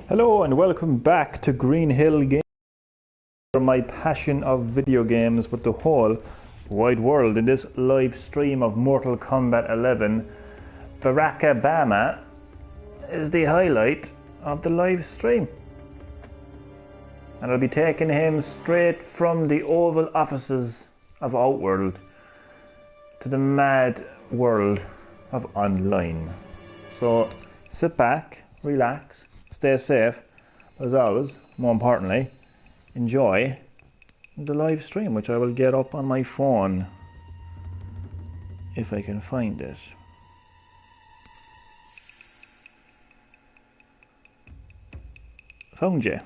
Hello and welcome back to Green-HillGaming, my passion of video games with the whole wide world. In this live stream of Mortal Kombat 11, Barakabama is the highlight of the live stream. And I'll be taking him straight from the Oval offices of Outworld to the mad world of online. So sit back, relax, stay safe, but as always, more importantly, enjoy the live stream, which I will get up on my phone if I can find it. Found you.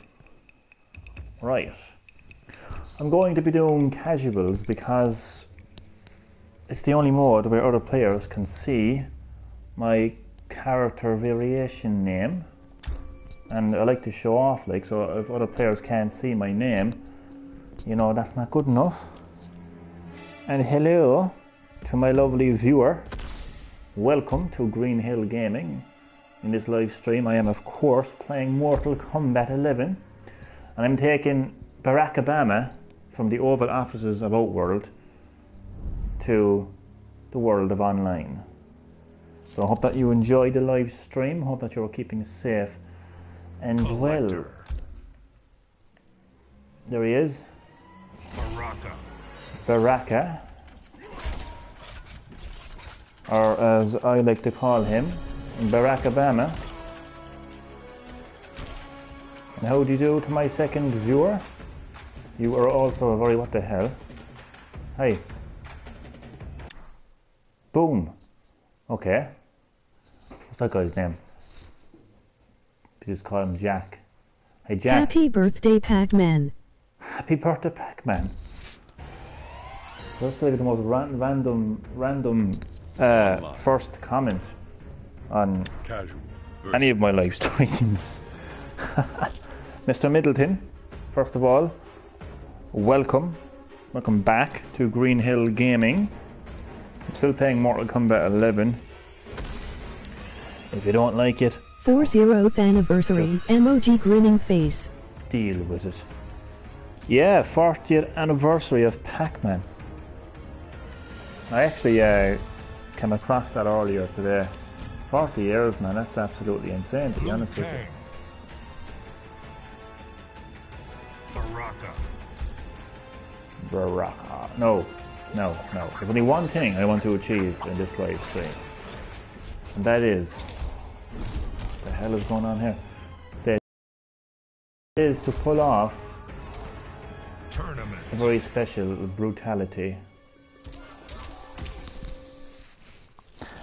Right. I'm going to be doing casuals because it's the only mode where other players can see my character variation name. And I like to show off, so if other players can't see my name, that's not good enough. And hello to my lovely viewer. Welcome to Green-HillGaming. In this live stream, I am of course playing Mortal Kombat 11, and I'm taking Barakabama from the Oval offices of Outworld to the world of online. So I hope that you enjoyed the live stream. Hope that you're keeping safe and well. There he is. Baraka. Or as I like to call him, Barakabama. And how do you do to my second viewer? You are also a very what the hell. Hey. Boom. Okay. What's that guy's name? Just call him Jack. Hey Jack. Happy birthday, Pac-Man. Happy birthday, Pac-Man. That's like the most random first comment on any of my live streams. Mr. Middleton, first of all, welcome back to Green-HillGaming. I'm still playing Mortal Kombat 11. If you don't like it, 40th anniversary, emoji grinning face. Deal with it. Yeah, 40th anniversary of Pac-Man. I actually came across that earlier today. 40 years, man, that's absolutely insane, to be honest with you. Baraka. No. There's only one thing I want to achieve in this live stream. And that is... what the hell is going on here? That is to pull off a very special brutality.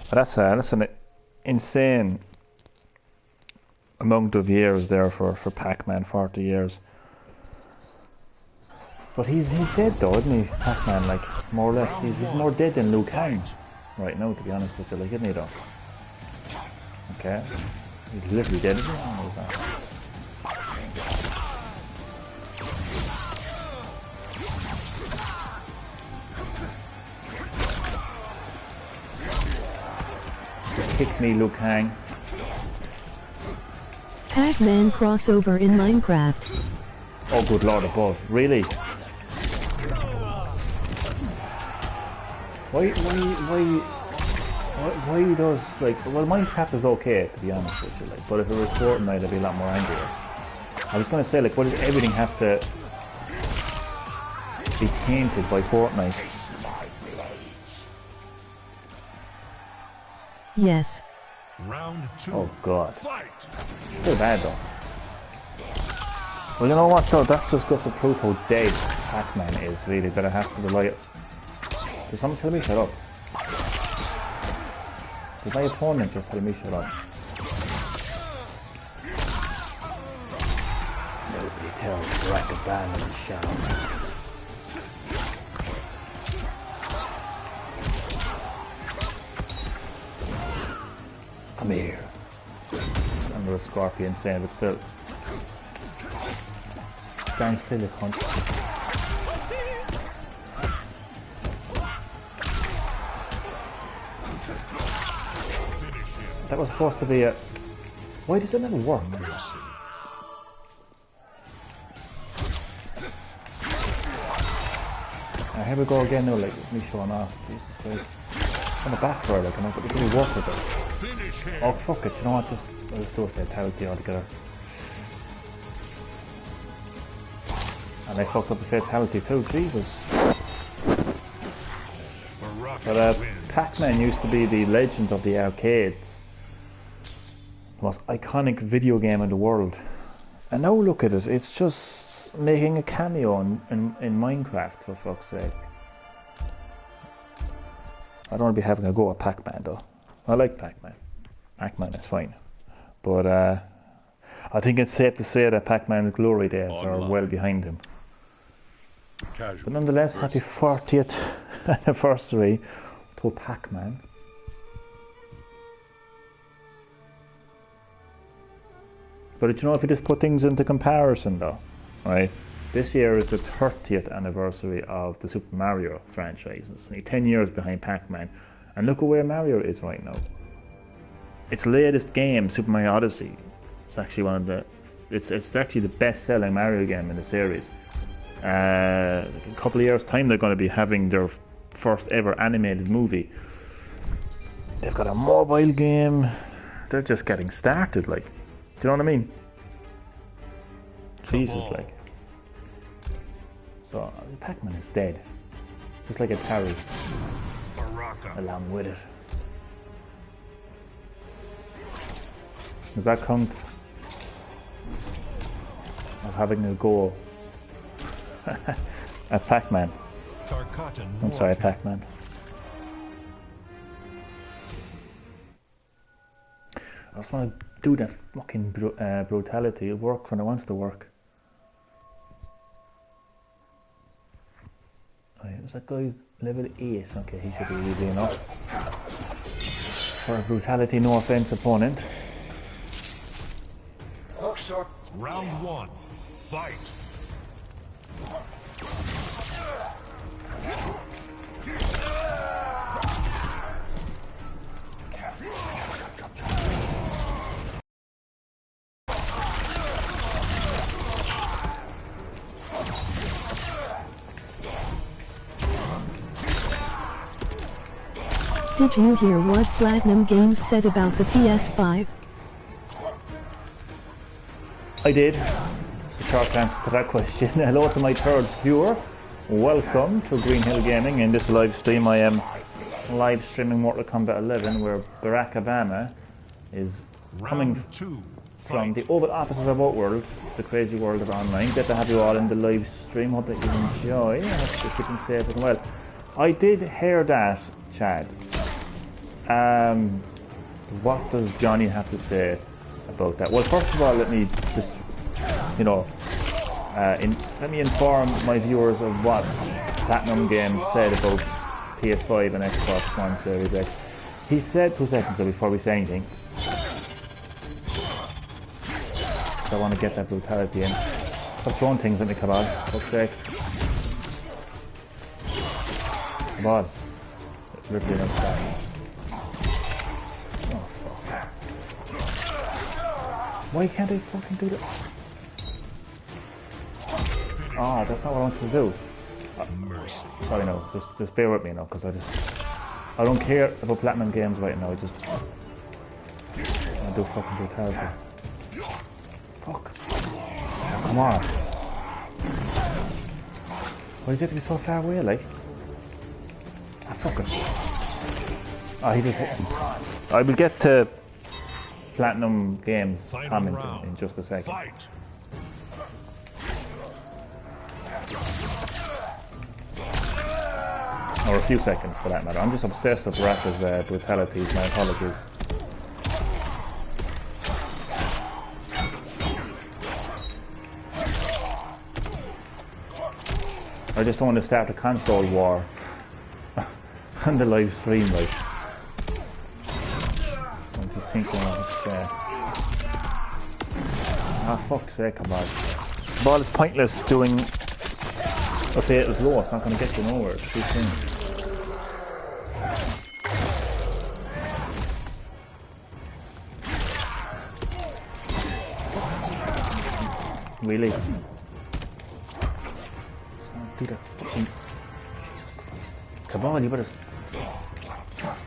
But that's an insane amount of years there for Pac-Man, 40 years. But he's dead though, isn't he, Pac-Man, more or less. He's more dead than Liu Kang right now, to be honest with you, isn't he though? Okay. He's literally dead, isn't he? Kick me, Liu Kang. Pac-Man crossover in Minecraft. Oh, good lord above. Really? Why does, well, Minecraft is okay, to be honest with you, but if it was Fortnite, I'd be a lot more angrier. I was going to say, why does everything have to be tainted by Fortnite? Yes. Round 2. Oh god. Fight. Too bad though. Well, you know what though, that just goes to prove how dead Pac-Man is, really, that it has to rely on... Did someone tell me shut up? Did my opponent just tell me shut up? Nobody tells Barakabama to shut up. Come here. It's under a scorpion saying, but still. Stand still, you cunt. That was supposed to be a... Why does it never work? Here we go again now, like, me showing off. Jesus Christ. On the back for it, like, but it's only worth it. Oh, fuck it, you know what, I'll just do a fatality altogether. And I fucked up the fatality too, Jesus. But Pac-Man used to be the legend of the arcades. The most iconic video game in the world. And now look at it, it's just making a cameo in Minecraft, for fuck's sake. I don't want to be having a go at Pac-Man though. I like Pac-Man. Pac-Man is fine. But I think it's safe to say that Pac-Man's glory days are well behind him. But nonetheless, happy 40th anniversary to Pac-Man. But you know, if you just put things into comparison though, right? This year is the 30th anniversary of the Super Mario franchise. It's only 10 years behind Pac-Man. And look at where Mario is right now. Its latest game, Super Mario Odyssey, it's actually one of the... It's actually the best-selling Mario game in the series. Like a couple of years' time, they're going to be having their first ever animated movie. They've got a mobile game. They're just getting started, like. Do you know what I mean? Jesus, like. So, Pac-Man is dead. Just like Atari. Along with it. Does that count of having a go at Pac-Man? I'm sorry, Pac-Man. I just want to do that fucking brutality. It works when it wants to work. Right, was that guy's level 8? Okay, he should be easy enough. For a brutality, no offense opponent. Round 1, fight. Did you hear what Platinum Games said about the PS5? I did. It's a short answer to that question. Hello to my third viewer. Welcome to Green-HillGaming. In this live stream I am live streaming Mortal Kombat 11 where Barakabama is coming from the Oval Offices of Outworld, the crazy world of online. Good to have you all in the live stream. Hope that you enjoy. I hope you're keeping safe as well. I did hear that, Chad. What does Johnny have to say about that? Well, first of all, let me just, let me inform my viewers of what Platinum Games said about PS5 and Xbox One Series X. He said 2 seconds ago before we say anything. I want to get that brutality in. Stop throwing things at me, Kannibal. Fuck's sake. Come on. Ripley next time. Oh, fuck. Why can't I fucking do that? Ah, that's not what I wanted to do. Sorry, no. Just bear with me now, because I don't care about Platinum Games right now. I just want to do fucking brutality. Fuck. Oh, come on. Why does it have to be so far away, like? Ah, fuck it. Ah, he just... I will get to Platinum Games comment in just a second. Or a few seconds for that matter. I'm just obsessed with Rapper's brutalities. My apologies. I just don't want to start a console war on the live stream, like. I'm just thinking of fuck's sake, come on. Ball is pointless doing a fatal blow. It's not going to get you nowhere. It's too soon. Really? Do that fucking Come on, you better...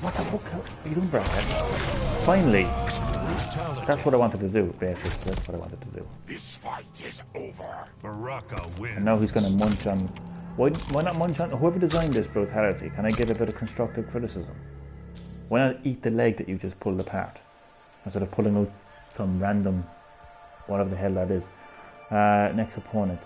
What the fuck are you doing, Brad? Finally! That's what I wanted to do, basically. That's what I wanted to do. This fight is over. Baraka wins. And now he's going to munch on... Why not munch on... Whoever designed this brutality, can I give a bit of constructive criticism? Why not eat the leg that you just pulled apart? Instead of pulling out some random... whatever the hell that is. Next opponent.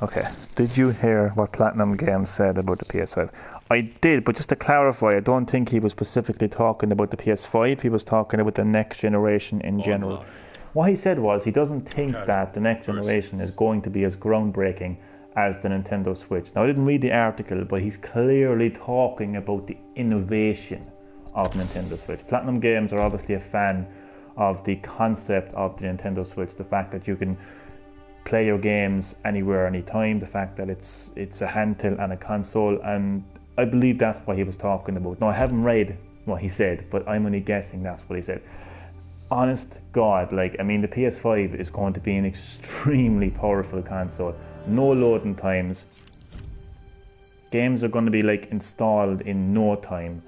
Okay, did you hear what Platinum Games said about the PS5? I did, but just to clarify, I don't think he was specifically talking about the PS5. He was talking about the next generation in general. What he said was he doesn't think that the next generation is going to be as groundbreaking as the Nintendo Switch. Now, I didn't read the article, but he's clearly talking about the innovation of Nintendo Switch. Platinum Games are obviously a fan of the concept of the Nintendo Switch, the fact that you can play your games anywhere, anytime, the fact that it's a handheld and a console, and I believe that's what he was talking about. Now, I haven't read what he said, but I'm only guessing that's what he said. Honest God, like, I mean, the PS5 is going to be an extremely powerful console. No loading times. Games are going to be, like, installed in no time.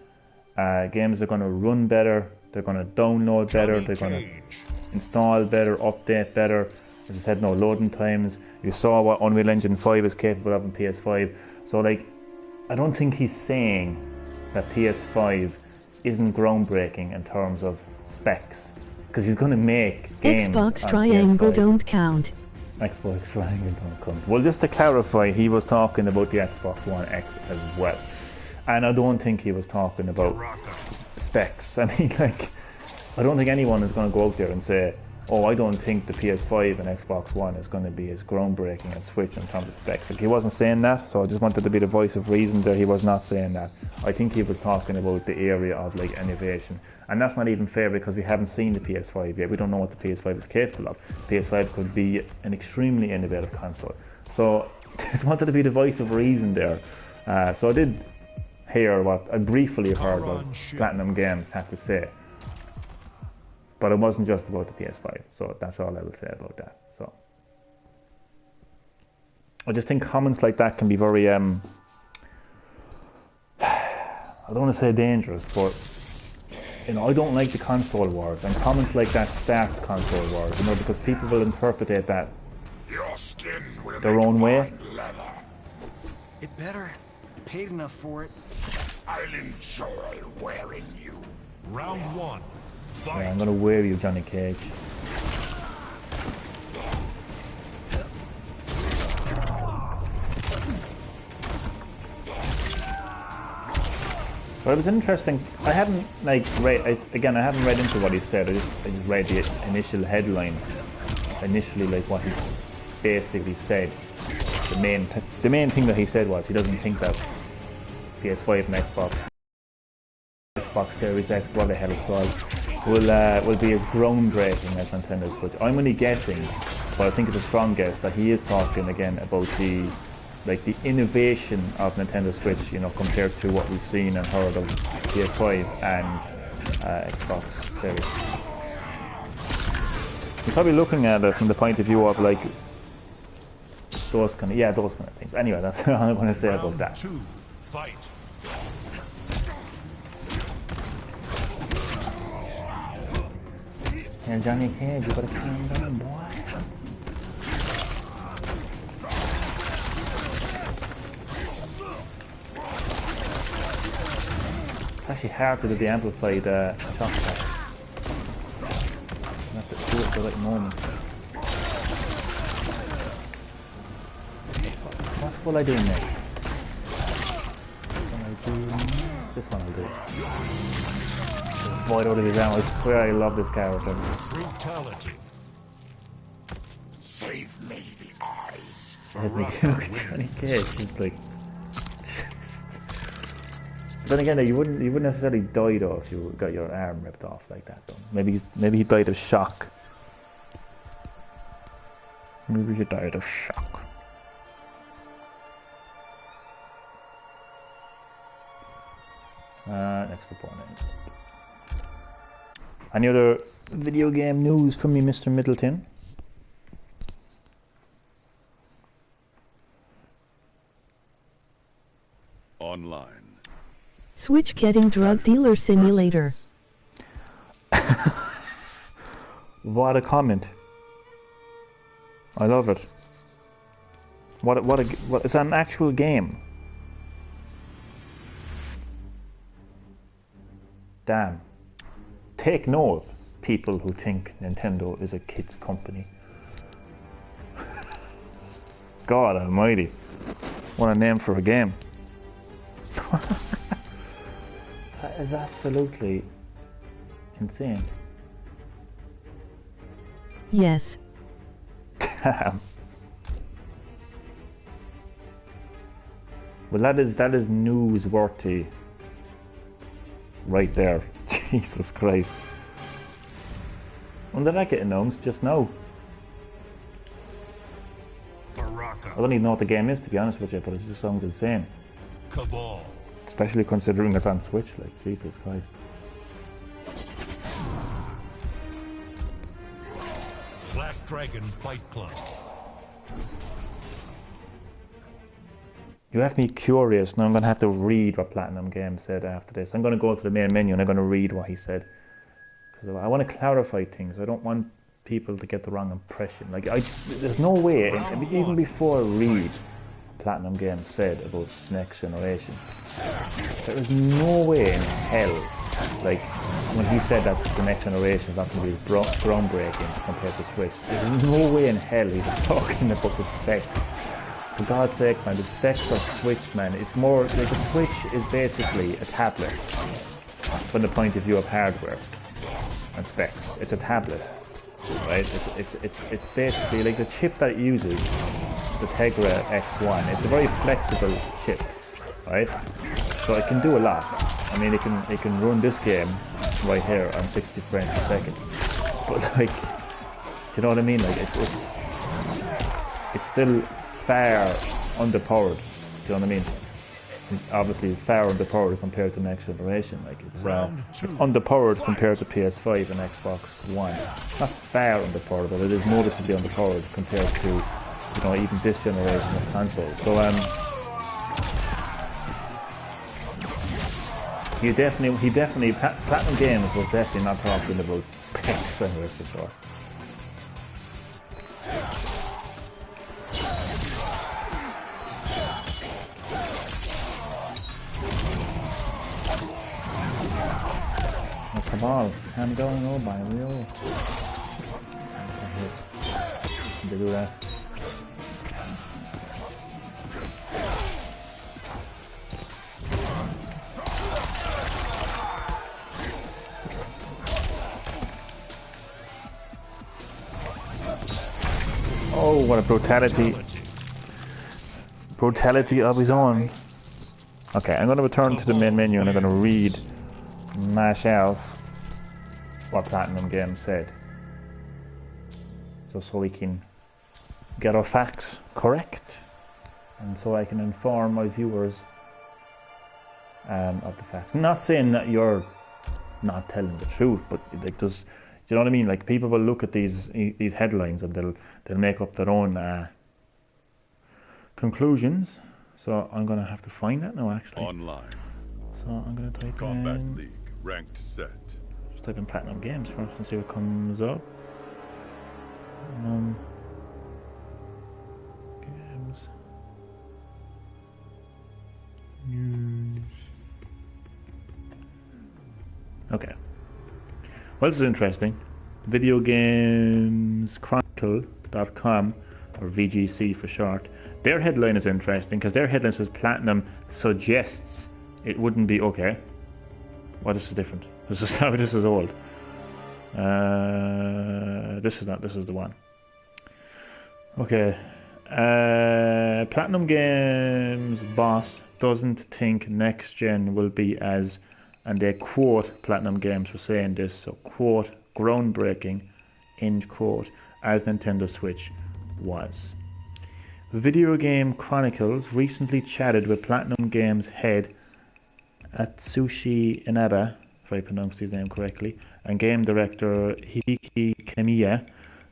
Games are going to run better. They're going to download better. They're going to install better, update better. As I said, no loading times. You saw what Unreal Engine 5 is capable of in PS5. So, like, I don't think he's saying that PS5 isn't groundbreaking in terms of specs, because he's going to make games Xbox on Triangle PS5. don't count. Xbox Triangle don't count. Well, just to clarify, he was talking about the Xbox One X as well, and I don't think he was talking about specs. I mean, like, I don't think anyone is going to go out there and say, oh, I don't think the PS5 and Xbox One is going to be as groundbreaking as Switch in terms of specs. Like, he wasn't saying that, so I just wanted to be the voice of reason there. He was not saying that. I think he was talking about the area of, like, innovation. And that's not even fair, because we haven't seen the PS5 yet. We don't know what the PS5 is capable of. PS5 could be an extremely innovative console. So I just wanted to be the voice of reason there. So I did hear what I briefly heard what Platinum Games had to say. But it wasn't just about the PS5, so that's all I will say about that. So I just think comments like that can be very, I don't want to say dangerous, but, you know, I don't like the console wars, and comments like that start console wars, you know, because people will interpret that Your skin will their own way. leather. It better. I paid enough for it. I'll enjoy wearing you. Round one. Fight. Yeah, I'm gonna wear you, Johnny Cage. But it was interesting. I hadn't read. Again, I haven't read into what he said. I just read the initial headline. Initially, like, what he basically said. The main thing that he said was he doesn't think that PS5 and Xbox Series X, what the hell it's called, will be as groundbreaking as Nintendo Switch. I'm only guessing, but I think it's a strong guess that he is talking again about the innovation of Nintendo Switch, you know, compared to what we've seen and heard of PS5 and Xbox Series. You're probably looking at it from the point of view of, like, those kind of things. Anyway, that's all I'm going to say about that. Two. Fight. Yeah, Johnny Cage, you gotta calm down, boy. It's actually hard to do the amplified shock attack. You have to do it at the right moment. What will I do next? This one I'll do. Void out of his ammo. I swear I love this character. Brutality. Save me the eyes. Look at Johnny Cage. He's like. Then again, you wouldn't necessarily die though if you got your arm ripped off like that. Though maybe he died of shock. Maybe he died of shock. Next opponent. Any other video game news from me, Mr. Middleton? Online. Switch getting drug dealer simulator. What a comment. I love it. What is that an actual game? Damn. Take note, people who think Nintendo is a kids company. God almighty. What a name for a game. That is absolutely insane. Yes. Damn. Well, that is newsworthy right there. Jesus Christ. When did I get announced? Just now. Baraka. I don't even know what the game is, to be honest with you, but it just sounds insane. Cabal. Especially considering it's on Switch, like, Jesus Christ. Black Dragon Fight Club. You have me curious. Now I'm going to have to read what Platinum Games said after this. I'm going to go to the main menu and I'm going to read what he said. Because I want to clarify things. I don't want people to get the wrong impression. Like, there's no way, even before I read what Platinum Games said about next generation, there is no way in hell, like, when he said that the next generation is not going to be groundbreaking compared to Switch, there's no way in hell he's talking about the specs. For God's sake, man, the specs of Switch, man, it's more like the Switch is basically a tablet from the point of view of hardware and specs. It's a tablet, right? It's basically like the chip that it uses, the Tegra X1. It's a very flexible chip, right? So it can do a lot. I mean, it can run this game right here on 60 frames per second. But like, do you know what I mean? Like, it's still far underpowered. Do you know what I mean? Obviously far underpowered compared to next generation. Like, it's underpowered compared to PS5 and Xbox One. Not far underpowered, but it is noticeably underpowered compared to, you know, even this generation of consoles. So Platinum Games was definitely not talking about specs anyways before. Cabal, I'm going over by real. They do that. Oh, what a brutality. Brutality of his own. Okay, I'm going to return to the main menu and I'm going to read myself what Platinum Games said, just so we can get our facts correct and so I can inform my viewers of the facts. I'm not saying that you're not telling the truth, but like, do you know what I mean? Like, people will look at these headlines and they'll make up their own conclusions. So I'm gonna have to find that now, actually. Online. So I'm gonna type Combat in. League. Ranked set. Just type in Platinum Games first and see what comes up. Games. News. Okay. Well, this is interesting. VideoGamesChronicle.com, or VGC for short. Their headline is interesting because their headline says Platinum suggests it wouldn't be okay. Well, this is different. This is how this is old. This is not. This is the one. Okay. Platinum Games boss doesn't think next gen will be as, and they quote Platinum Games for saying this. So quote, groundbreaking, end quote, as Nintendo Switch was. Video Game Chronicles recently chatted with Platinum Games head Atsushi Inaba, if I pronounced his name correctly, and game director Hideki Kamiya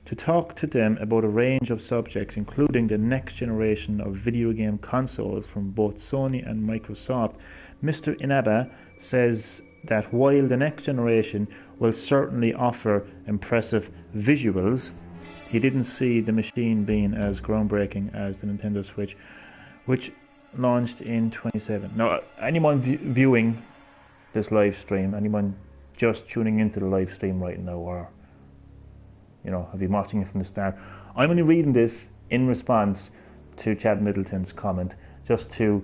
to talk to them about a range of subjects, including the next generation of video game consoles from both Sony and Microsoft. Mr. Inaba says that while the next generation will certainly offer impressive visuals, he didn't see the machine being as groundbreaking as the Nintendo Switch, which launched in 2017. Now, anyone viewing this live stream, anyone just tuning into the live stream right now, or have been watching it from the start, I'm only reading this in response to Chad Middleton's comment, just to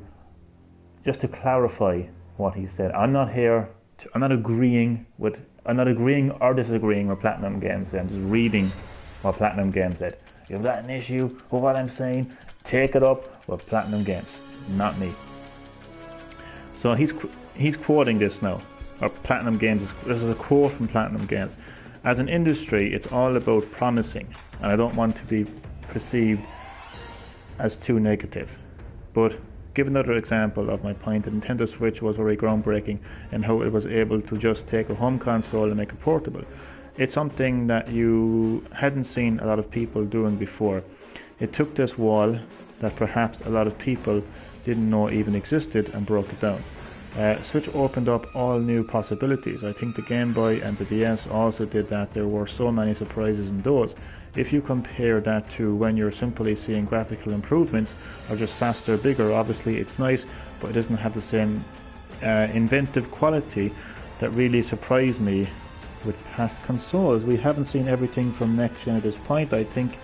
clarify what he said. I'm not agreeing or disagreeing with Platinum Games said. I'm just reading what Platinum Games said. If you've got an issue with what I'm saying, take it up with Platinum Games, not me. So he's quoting this now, or Platinum Games. This is a quote from Platinum Games. As an industry, it's all about promising, and I don't want to be perceived as too negative. But give another example of my point. The Nintendo Switch was very groundbreaking in how it was able to just take a home console and make it portable. It's something that you hadn't seen a lot of people doing before. It took this wall that perhaps a lot of people didn't know even existed and broke it down. Switch opened up all new possibilities. I think the Game Boy and the DS also did that. There were so many surprises in those. If you compare that to when you're simply seeing graphical improvements or just faster, bigger, obviously it's nice, but it doesn't have the same inventive quality that really surprised me with past consoles. We haven't seen everything from next gen at this point, I think,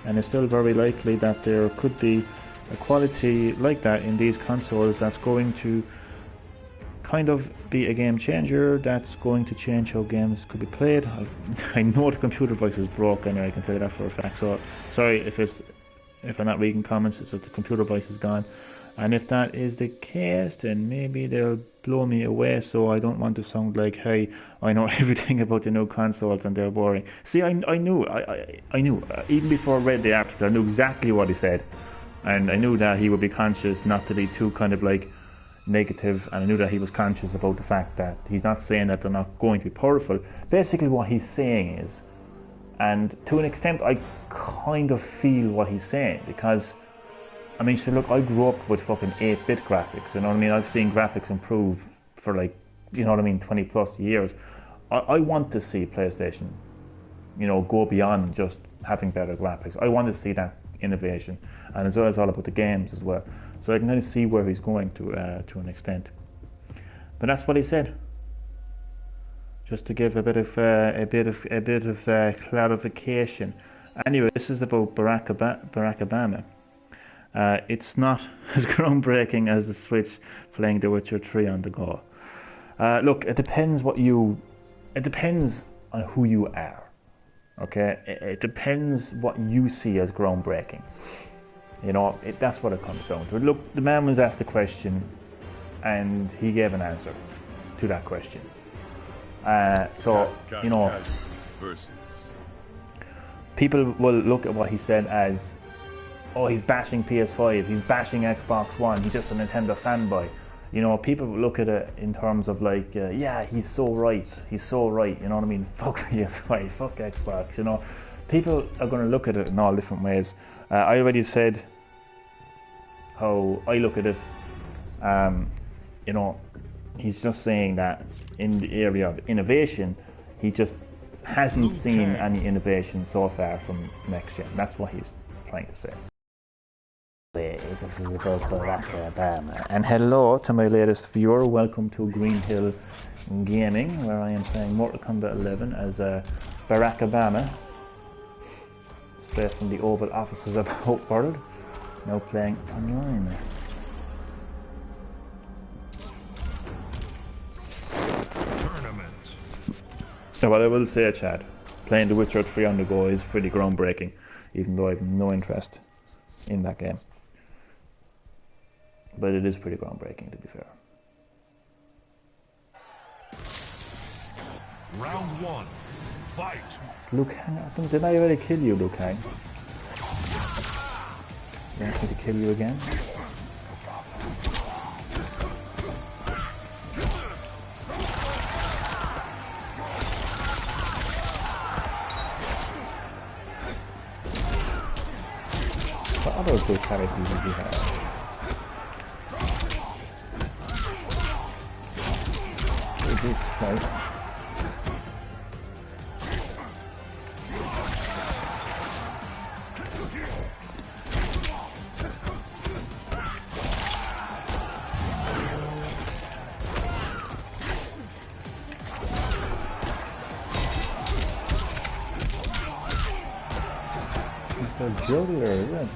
and it's still very likely that there could be a quality like that in these consoles that's going to kind of be a game changer, that's going to change how games could be played. I know the computer device is broken, I can say that for a fact, so sorry if I'm not reading comments, it's that the computer device is gone. And if that is the case, then maybe they'll blow me away, so I don't want to sound like, hey, I know everything about the new consoles and they're boring. See, I knew, even before I read the article, I knew exactly what he said. And I knew that he would be conscious not to be too kind of like negative, and I knew that he was conscious about the fact that he's not saying that they're not going to be powerful. Basically what he's saying is, and to an extent I kind of feel what he's saying, because I mean, so look, I grew up with fucking 8-bit graphics, you know what I mean? I've seen graphics improve for 20 plus years. I want to see PlayStation, go beyond just having better graphics. I want to see that innovation, and as well as all about the games as well. So I can kind of see where he's going to an extent. But that's what he said. Just to give a bit of clarification. Anyway, this is about Barakabama. It's not as groundbreaking as the Switch playing The Witcher 3 on the go. Look, it depends on who you are. Okay, it depends what you see as groundbreaking. That's what it comes down to. Look, the man was asked a question, and he gave an answer to that question. People will look at what he said as, oh, he's bashing PS5, he's bashing Xbox One, he's just a Nintendo fanboy. People look at it in terms of like, yeah, he's so right, you know what I mean? Fuck PS5, fuck Xbox, People are going to look at it in all different ways. I already said how I look at it. He's just saying that in the area of innovation, he just hasn't seen any innovation so far from next gen. That's what he's trying to say. This is about Barakabama. And hello to my latest viewer. Welcome to Green-HillGaming, where I am playing Mortal Kombat 11 as Barakabama, straight from the Oval offices of Outworld. Now playing online. Tournament. Now, what I will say, Chad, playing The Witcher 3 on the go is pretty groundbreaking, even though I have no interest in that game. But it is pretty groundbreaking, to be fair. Round 1. Fight. Luke Hang, did I already kill you, Luke Hang? You want me to kill you again? fatalities did you have? Jesus Christ. It's a juggler, is it?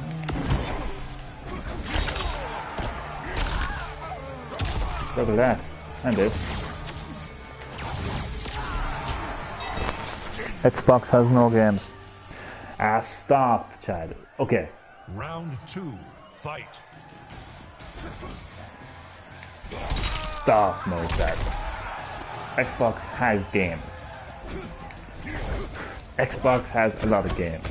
Look at that. And this. Xbox has no games. Ah, stop, Chad. Okay. Round 2, fight. Stop, no, Chad. Xbox has games. Xbox has a lot of games.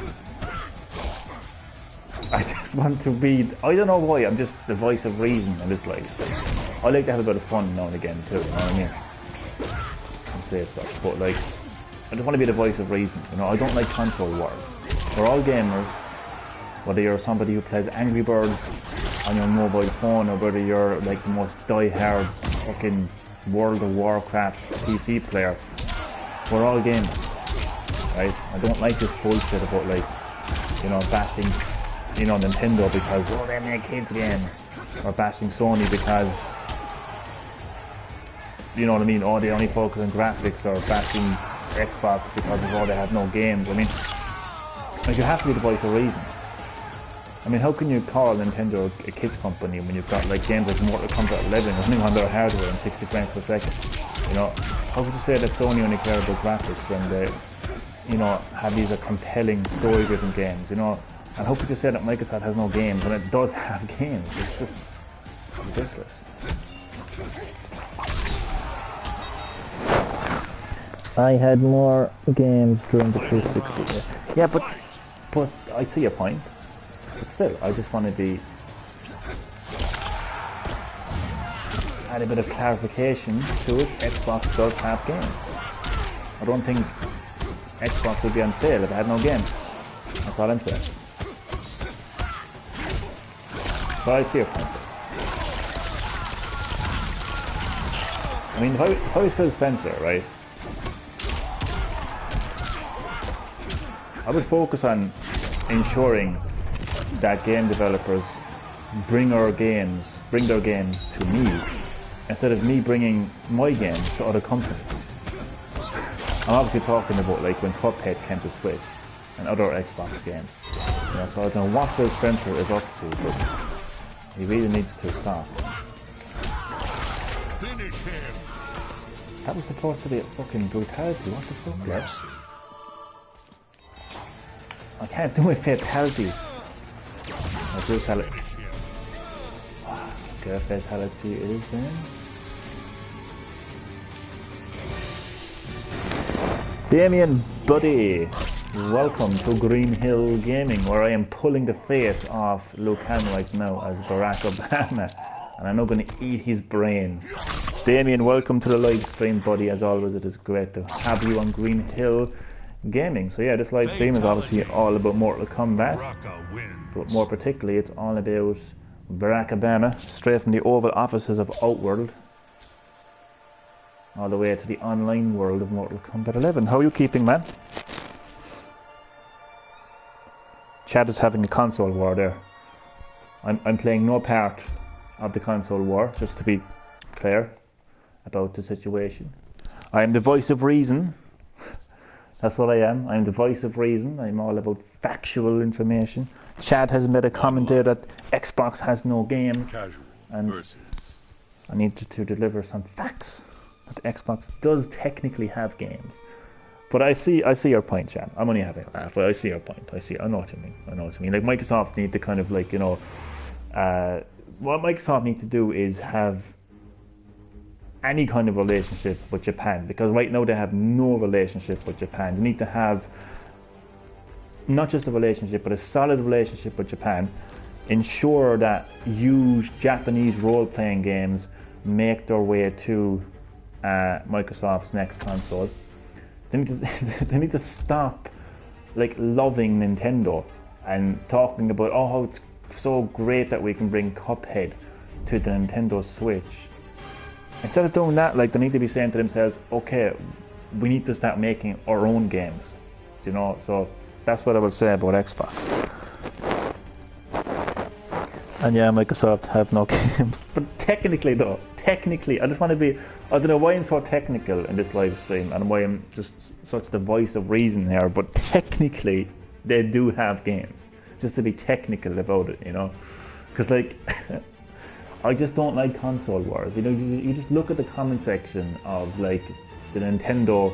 I just want to be... I don't know why, I'm just the voice of reason in this life. I like to have a bit of fun now and again too, you know what I mean? And say stuff, but like... I just want to be the voice of reason, you know, I don't like console wars. We're all gamers, whether you're somebody who plays Angry Birds on your mobile phone or whether you're like the most die-hard fucking World of Warcraft PC player, we're all gamers, right? I don't like this bullshit about like, you know, bashing, you know, Nintendo because, oh, they make kids games, or bashing Sony because, you know what I mean, oh, they only focus on graphics, or bashing Xbox because of all they have no games. I mean, like, you have to be the voice of reason. I mean, how can you call Nintendo a kids company when you've got like games like Mortal Kombat 11 running on their hardware in 60 frames per second? You know, how could you say that Sony only care about graphics when they, you know, have these compelling story-driven games? You know, and how could you say that Microsoft has no games when it does have games? It's just ridiculous. I had more games during the 360. Yeah, but I see your point. But still, I just want to be... add a bit of clarification to it. Xbox does have games. I don't think Xbox would be on sale if it had no games. That's all I'm saying. So I see your point. I mean, if I was Phil Spencer, right? I would focus on ensuring that game developers bring their games to me instead of me bringing my games to other companies. I'm obviously talking about like when Cuphead came to Switch and other Xbox games. You know, so I don't know what Phil Spencer is up to, but he really needs to stop. Finish him. That was supposed to be a fucking brutality. What the fuck? Mercy. I can't do a fatality. A brutality. Finish him. Okay, a fatality it is then. Damien, buddy, welcome to Green-HillGaming, where I am pulling the face off Luke Han right now as Barakabama, and I'm not going to eat his brains. Damien, welcome to the live stream, buddy. As always, it is great to have you on Green-HillGaming. So yeah, this live stream is obviously all about Mortal Kombat, Baraka wins. but more particularly, it's all about Barakabama, straight from the Oval Offices of Outworld, all the way to the online world of Mortal Kombat 11. How are you keeping, man? Chad is having a console war there. I'm playing no part of the console war, just to be clear about the situation. I am the voice of reason. That's what I am. I'm the voice of reason. I'm all about factual information. Chad has made a comment there that Xbox has no games. Casual and versus. I need to deliver some facts. That Xbox does technically have games. But I see your point, Chad. I'm only having a laugh, but I see your point. I know what you mean. Like, Microsoft need to kind of like, you know, what Microsoft need to do is have any kind of relationship with Japan, because right now they have no relationship with Japan. They need to have not just a relationship, but a solid relationship with Japan. Ensure that huge Japanese role-playing games make their way to Microsoft's next console. They need to stop like loving Nintendo and talking about, oh, how it's so great that we can bring Cuphead to the Nintendo Switch. Instead of doing that, like, they need to be saying to themselves, okay, we need to start making our own games, you know. So that's what I will say about Xbox. And yeah, Microsoft have no games. But technically though, I just want to be, I don't know why I'm so technical in this live stream and why I'm just such the voice of reason here, but technically they do have games. Just to be technical about it, you know. Because like, I just don't like console wars. You know, you just look at the comment section of like the Nintendo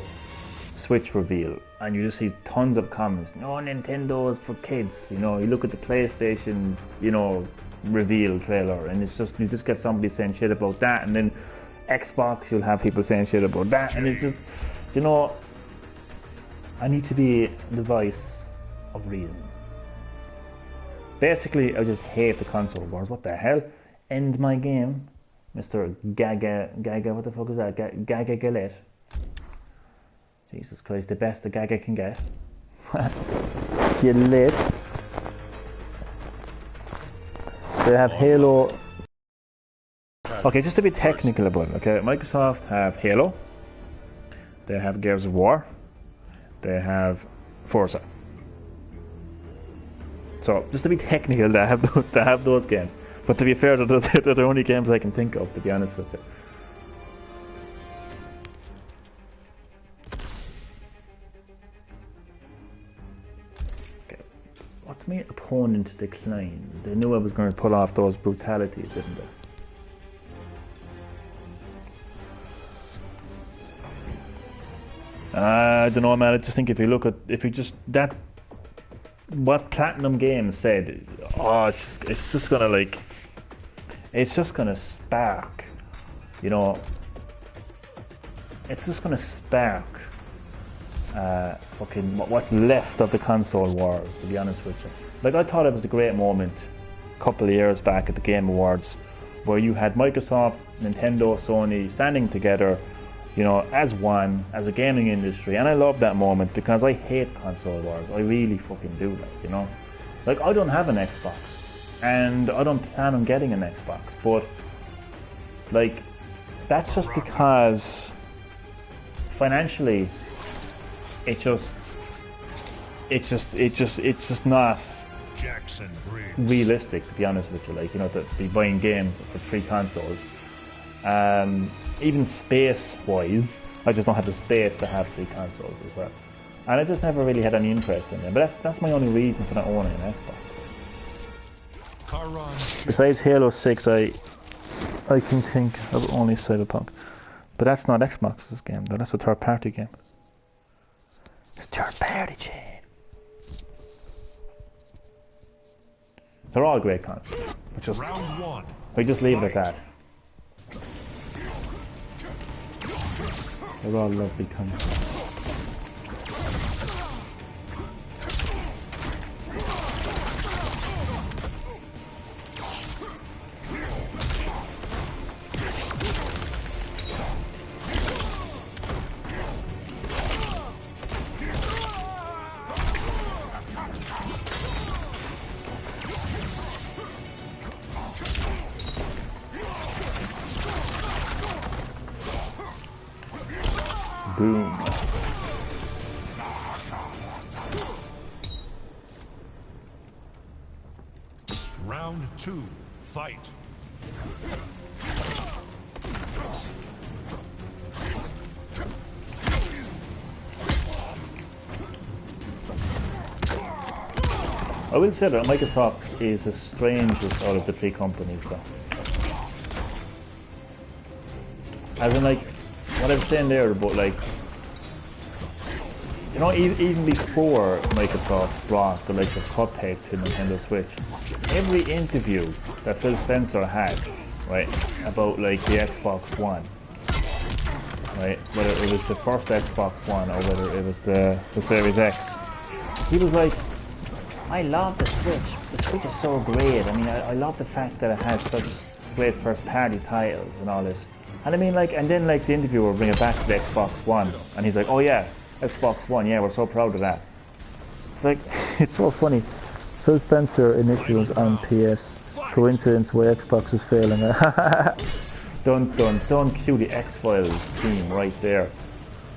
Switch reveal and you just see tons of comments. No, Nintendo is for kids. You know, you look at the PlayStation, you know, reveal trailer and it's just, you just get somebody saying shit about that, and then Xbox you'll have people saying shit about that, and it's just, you know, I need to be the voice of reason. Basically, I just hate the console wars. What the hell? End my game, Mr. Gaga, what the fuck is that? Gaga Galette. Jesus Christ, the best the Gaga can get. Galette. They have Halo. Okay, just to be technical about it, okay, Microsoft have Halo. They have Gears of War. They have Forza. So, just to be technical, they have those games. But to be fair, they're the only games I can think of, to be honest with you. Okay. What's my opponent decline? They knew I was going to pull off those brutalities, didn't they? I don't know, man. I just think if you just that, what Platinum Games said, oh, it's just gonna like, it's just gonna spark, you know. It's just gonna spark, fucking what's left of the console wars. To be honest with you, like I thought it was a great moment, a couple of years back at the Game Awards, where you had Microsoft, Nintendo, Sony standing together, you know, as one, as a gaming industry, and I love that moment because I hate console wars. I really fucking do, like, you know. Like, I don't have an Xbox, and I don't plan on getting an Xbox, but, like, that's just because financially, it's just not realistic, to be honest with you. Like, you know, to be buying games for 3 consoles. Even space-wise, I just don't have the space to have 3 consoles as well. And I just never really had any interest in them. But that's my only reason for not owning an Xbox. Besides Halo 6, I can think of only Cyberpunk. But that's not Xbox's game, though. That's a third-party game. It's third-party, Jane. They're all great consoles. We just leave it at that. They're all lovely consoles. Boom. Round 2, fight. I will say that Microsoft is the strangest out of the 3 companies, though. As in, like, what I was saying there about, like, you know, even before Microsoft brought the likes of Cuphead to Nintendo Switch, every interview that Phil Spencer had, right, about like the Xbox One, right, whether it was the first Xbox One or whether it was the Series X, he was like, I love the Switch. The Switch is so great. I mean, I love the fact that it has such great first-party titles and all this. And I mean, like, and then like the interviewer will bring it back to the Xbox One, and he's like, oh yeah, Xbox One, yeah, we're so proud of that. It's like, it's so funny. Phil Spencer initially was on PS. Coincidence why Xbox is failing. Don't cue the X-Files team right there.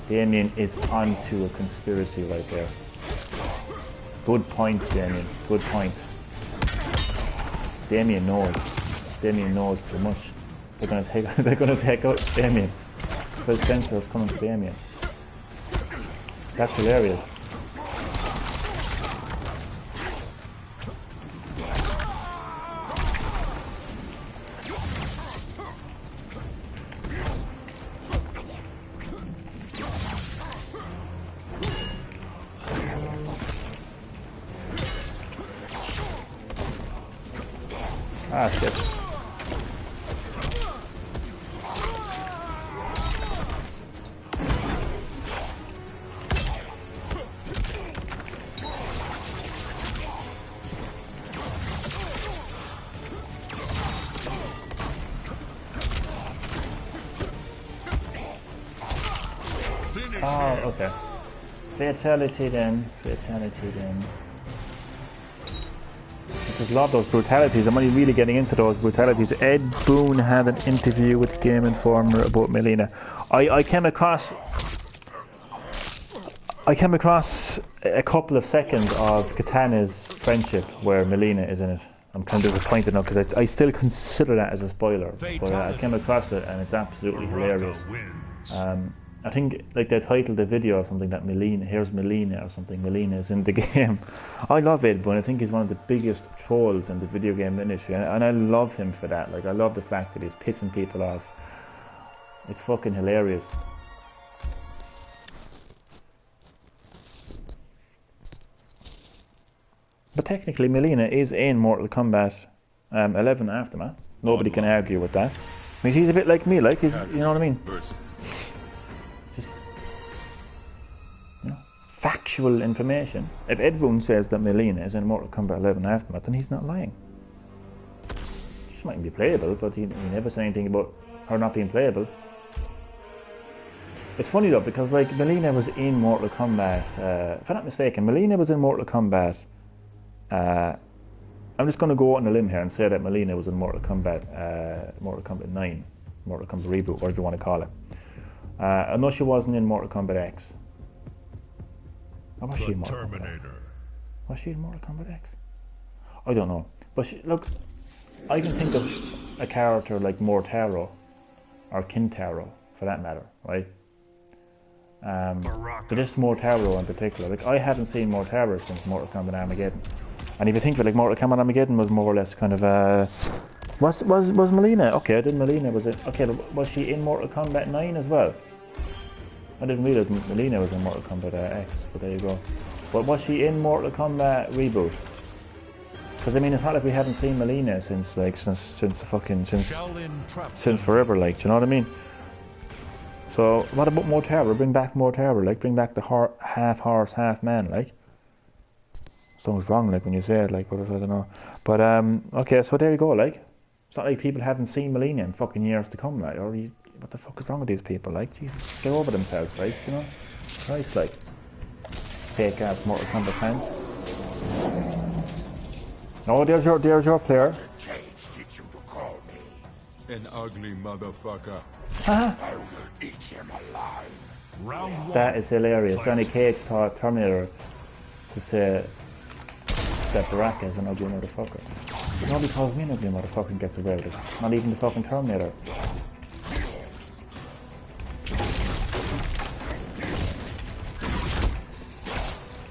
Damien is onto a conspiracy right there. Good point, Damien. Good point. Damien knows. Damien knows too much. They're gonna take out Damien. Phil Spencer is coming to Damien. That's hilarious. Ah, shit. Oh, okay. Fatality then. Fatality then. I just love those brutalities. I'm only really getting into those brutalities. Ed Boon had an interview with Game Informer about Melina. I came across a couple of seconds of Katana's friendship where Melina is in it. I'm kind of disappointed now because I still consider that as a spoiler. But I came across it and it's absolutely hilarious. I think like they titled the video or something that here's Melina or something. Melina is in the game. I love Ed Boon. I think he's one of the biggest trolls in the video game industry, and I love him for that. Like I love the fact that he's pissing people off. It's fucking hilarious. But technically, Melina is in Mortal Kombat 11 Aftermath. Nobody can argue with that. I mean, she's a bit like me. Like, you know what I mean? Factual information. If Ed Boon says that Melina is in Mortal Kombat 11 Aftermath, then he's not lying. She mightn't be playable, but he never said anything about her not being playable. It's funny though, because like Melina was in Mortal Kombat, if I'm not mistaken, Melina was in Mortal Kombat. I'm just going to go out on a limb here and say that Melina was in Mortal Kombat 9, Mortal Kombat Reboot, whatever you want to call it. I know she wasn't in Mortal Kombat X. Or was she in Mortal Kombat X? Was she in Mortal Kombat X? I don't know. But look, I can think of a character like Mortaro, or Kintaro, for that matter, right? But this Mortaro in particular, like I haven't seen Mortaro since Mortal Kombat Armageddon. And if you think of it, like Mortal Kombat Armageddon was more or less kind of was Melina? Okay, Melina was it? Okay, was she in Mortal Kombat 9 as well? I didn't realise Melina was in Mortal Kombat X, but there you go. But was she in Mortal Kombat Reboot? Because I mean, it's not like we haven't seen Melina since forever, like, do you know what I mean? So what about Mortaro? Bring back Mortaro, like bring back the half horse, half man, like. Something's wrong, like when you say it, like, but I don't know. But okay, so there you go, like. It's not like people haven't seen Melina in fucking years to come, right? What the fuck is wrong with these people? Like, Jesus, get over themselves, right? You know, Christ, like, fake ass Mortal Kombat fans. Oh, there's your player. An ugly motherfucker. Haha. I will eat him alive. Round 1. That is hilarious. Johnny Cage taught Terminator to say that Baraka is an ugly motherfucker. Nobody calls me an ugly motherfucker and gets away with it. Not even the fucking Terminator.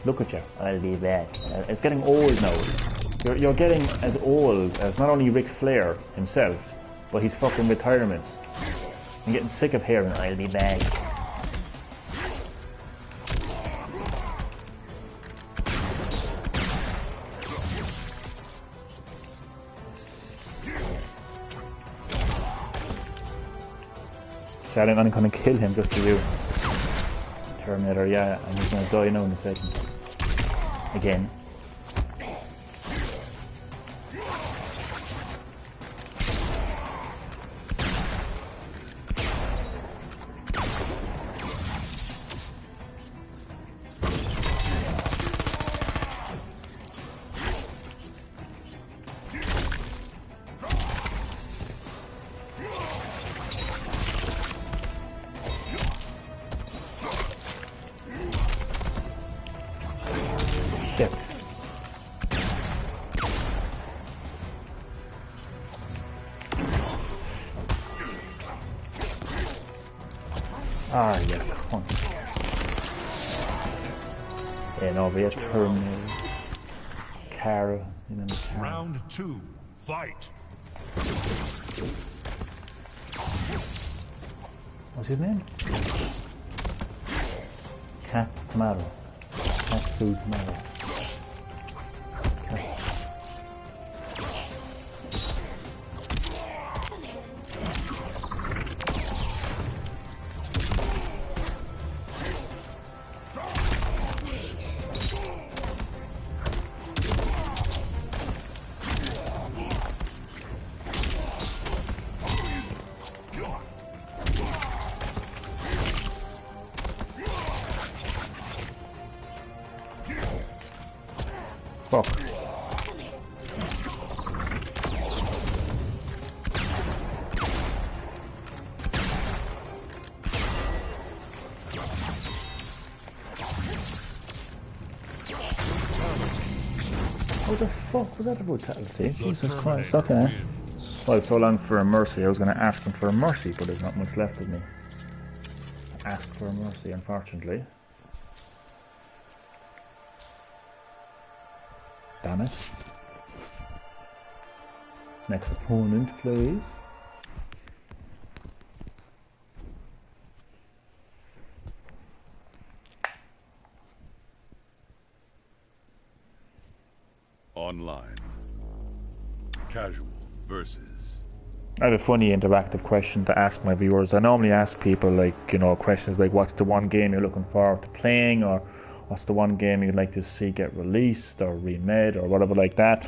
Look at you, I'll be back. It's getting old now. You're getting as old as not only Ric Flair himself, but his fucking retirements. I'm getting sick of hearing I'll be back. Charlie, I'm gonna kill him just for you. Terminator, yeah, and he's gonna die now in a second. Again. Ah, yeah, come on. Yeah, no, we had Terminator. Carol, you remember Carol? Round 2, fight. What's his name? Cat's Tomato. Cat's Food Tomato. Cat. Fuck. What the fuck was that about brutality? Jesus Christ, okay. Well, so long for a mercy. I was going to ask him for a mercy, but there's not much left of me. Ask for a mercy, unfortunately. Damn it. Next opponent, please. Online. Casual versus. I have a funny interactive question to ask my viewers. I normally ask people, like, you know, questions like, what's the one game you're looking forward to playing, or what's the one game you'd like to see get released or remade or whatever like that.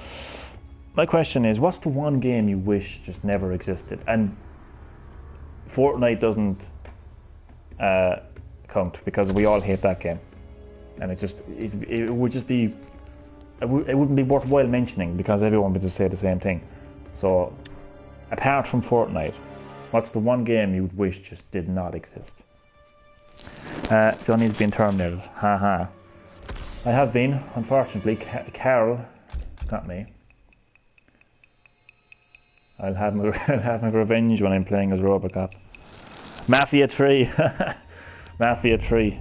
My question is, what's the one game you wish just never existed? And Fortnite doesn't count, because we all hate that game, and it would just be, it wouldn't be worthwhile mentioning, because everyone would just say the same thing. So apart from Fortnite, what's the one game you would wish just did not exist? Johnny's been terminated. Haha. I have been, unfortunately. Carol got me. I'll have my revenge when I'm playing as Robocop. Mafia 3. Mafia 3.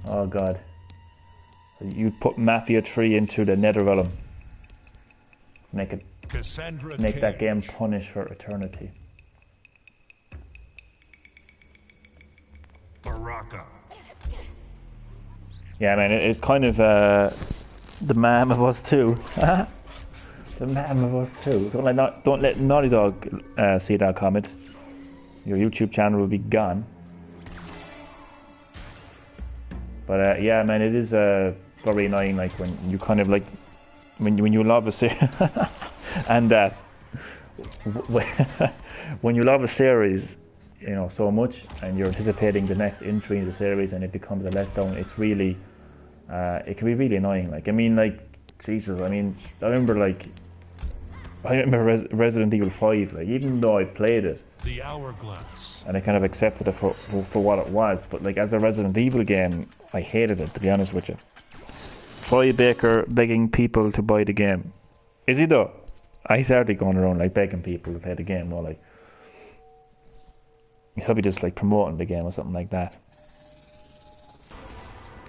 Oh god. You put Mafia 3 into the Netherrealm. Make that game punish for eternity. Baraka. Yeah, man, it's kind of the man of us too. The man of us too. Don't let Naughty Dog see that comment. Your YouTube channel will be gone. But yeah, man, it is very annoying. Like when you kind of like when you love a series, and that when you love a series, you know, so much, and you're anticipating the next entry in the series, and it becomes a letdown. It's really, it can be really annoying. Like, I mean, like, Jesus, I mean, I remember Resident Evil 5. Like, even though I played it, The Hourglass. and I kind of accepted it for what it was, but like as a Resident Evil game, I hated it, to be honest with you. Troy Baker begging people to buy the game. Is he though? He's hardly going around like begging people to play the game, more like he's probably just like promoting the game or something like that.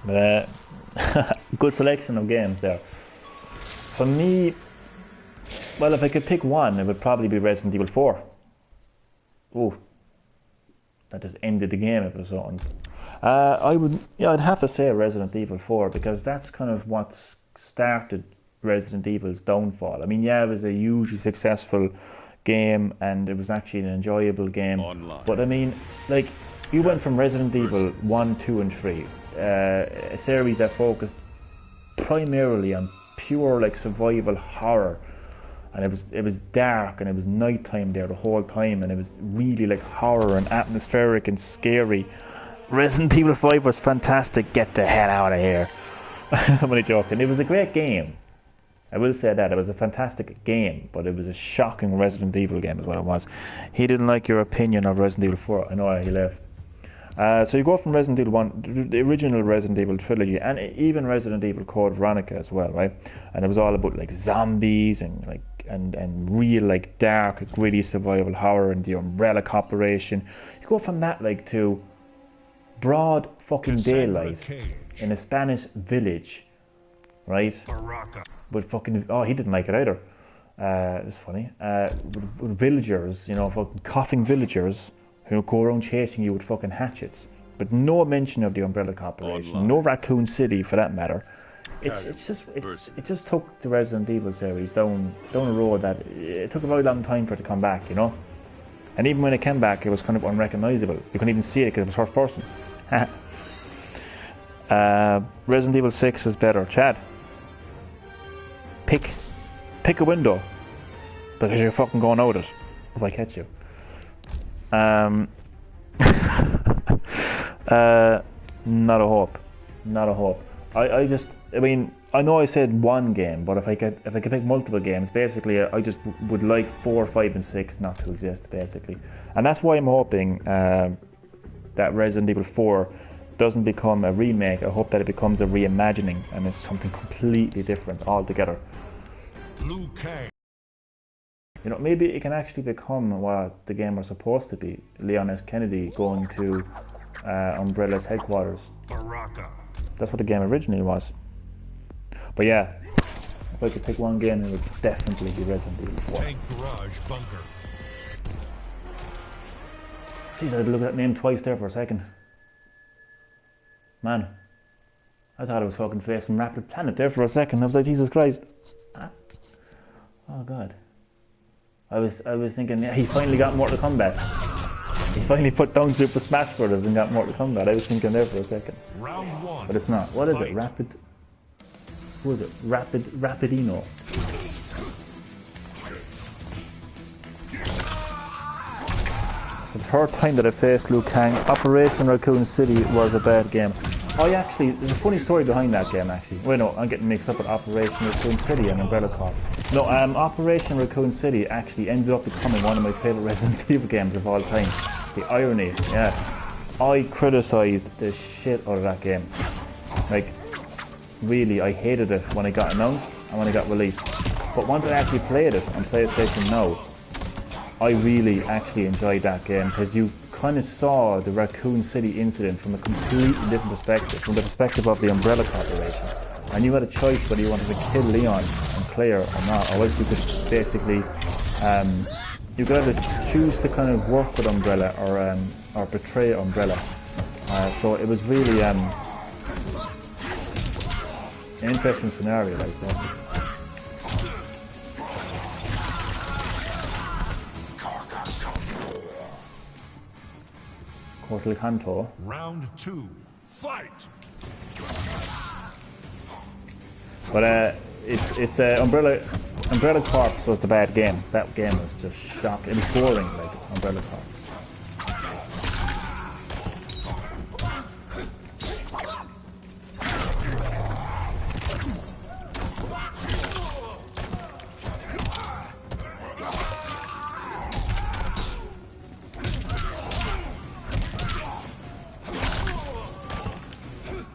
But good selection of games there. For me, well, if I could pick one, it would probably be Resident Evil 4. Ooh, that just ended the game if it was on. I'd have to say Resident Evil 4, because that's kind of what started Resident Evil's downfall. I mean, yeah, it was a hugely successful game, and it was actually an enjoyable game. Online. But I mean, like, you went from Resident Evil 1, 2 and 3, a series that focused primarily on pure like survival horror, and it was dark, and it was nighttime there the whole time, and it was really like horror and atmospheric and scary. Resident Evil 5 was fantastic. Get the hell out of here. I'm only joking. It was a great game. I will say that. It was a fantastic game, but it was a shocking Resident Evil game is what it was. He didn't like your opinion of Resident Evil 4. I know why he left. So you go from Resident Evil 1, the original Resident Evil trilogy, and even Resident Evil Code Veronica as well, right? And it was all about like zombies and like and real like dark, gritty survival horror and the Umbrella Corporation. You go from that like to broad fucking Cassandra daylight Cage. in a Spanish village, right? Baraka. With fucking, oh, he didn't like it either. It's funny. With villagers, you know, fucking coughing villagers who go around chasing you with fucking hatchets. But no mention of the Umbrella Corporation, Online. no Raccoon City for that matter. It just took the Resident Evil series down a road that it took a very long time for it to come back, you know. And even when it came back, it was kind of unrecognizable. You couldn't even see it because it was first person. Resident Evil 6 is better. Chad, pick a window because you're fucking going out it if I catch you. Not a hope. I mean, I know I said one game, but if I could pick multiple games, basically I just would like 4, 5 and 6 not to exist, basically. And that's why I'm hoping that Resident Evil 4 doesn't become a remake. I hope that it becomes a reimagining and it's something completely different altogether. Liu Kang. You know, maybe it can actually become what the game was supposed to be. Leon S. Kennedy going to Umbrella's headquarters. Baraka. That's what the game originally was. But yeah, if I could pick one game, it would definitely be Resident Evil 4. Tank Garage Bunker. Jeez, I had to look at that name twice there for a second. Man, I thought I was fucking facing Rapid Planet there for a second. I was like, Jesus Christ. Oh God. I was thinking, yeah, he finally got Mortal Kombat. He finally put down Super Smash Brothers and got Mortal Kombat. I was thinking there for a second. Round 1. But it's not. What is Fight. it? Rapid... Who is it? Rapidino. It's the third time that I faced Liu Kang. Operation Raccoon City was a bad game. There's a funny story behind that game, actually. Wait, no, I'm getting mixed up with Operation Raccoon City and Umbrella Corp. No, Operation Raccoon City actually ended up becoming one of my favourite Resident Evil games of all time. The irony, yeah. I criticised the shit out of that game. Like, really, I hated it when it got announced and when it got released. But once I actually played it on PlayStation Now, I really actually enjoyed that game because you kind of saw the Raccoon City incident from a completely different perspective, from the perspective of the Umbrella Corporation. And you had a choice whether you wanted to kill Leon and Claire or not, or else you could basically, you could either choose to kind of work with Umbrella or betray Umbrella. So it was really an interesting scenario like that. Cortal Canto. Round 2. Fight. But it's Umbrella Corps was the bad game. That game was just shocking. It was boring, like Umbrella Corps.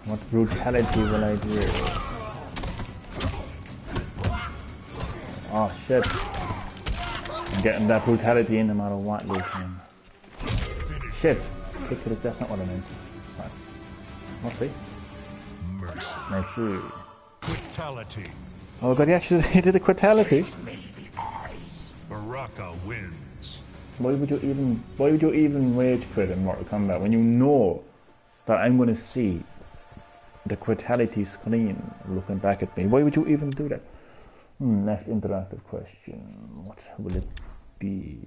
What brutality will I do? Oh shit. I'm getting that brutality in no matter what, Lucian. Shit. That's not what I meant. Right. What's it? Mercy. Mercy. Quitality. Oh god, he did a quitality. Baraka wins. Why would you even rage quit in Mortal Kombat when you know that I'm gonna see the quitality screen looking back at me? Why would you even do that? Next interactive question. What will it be?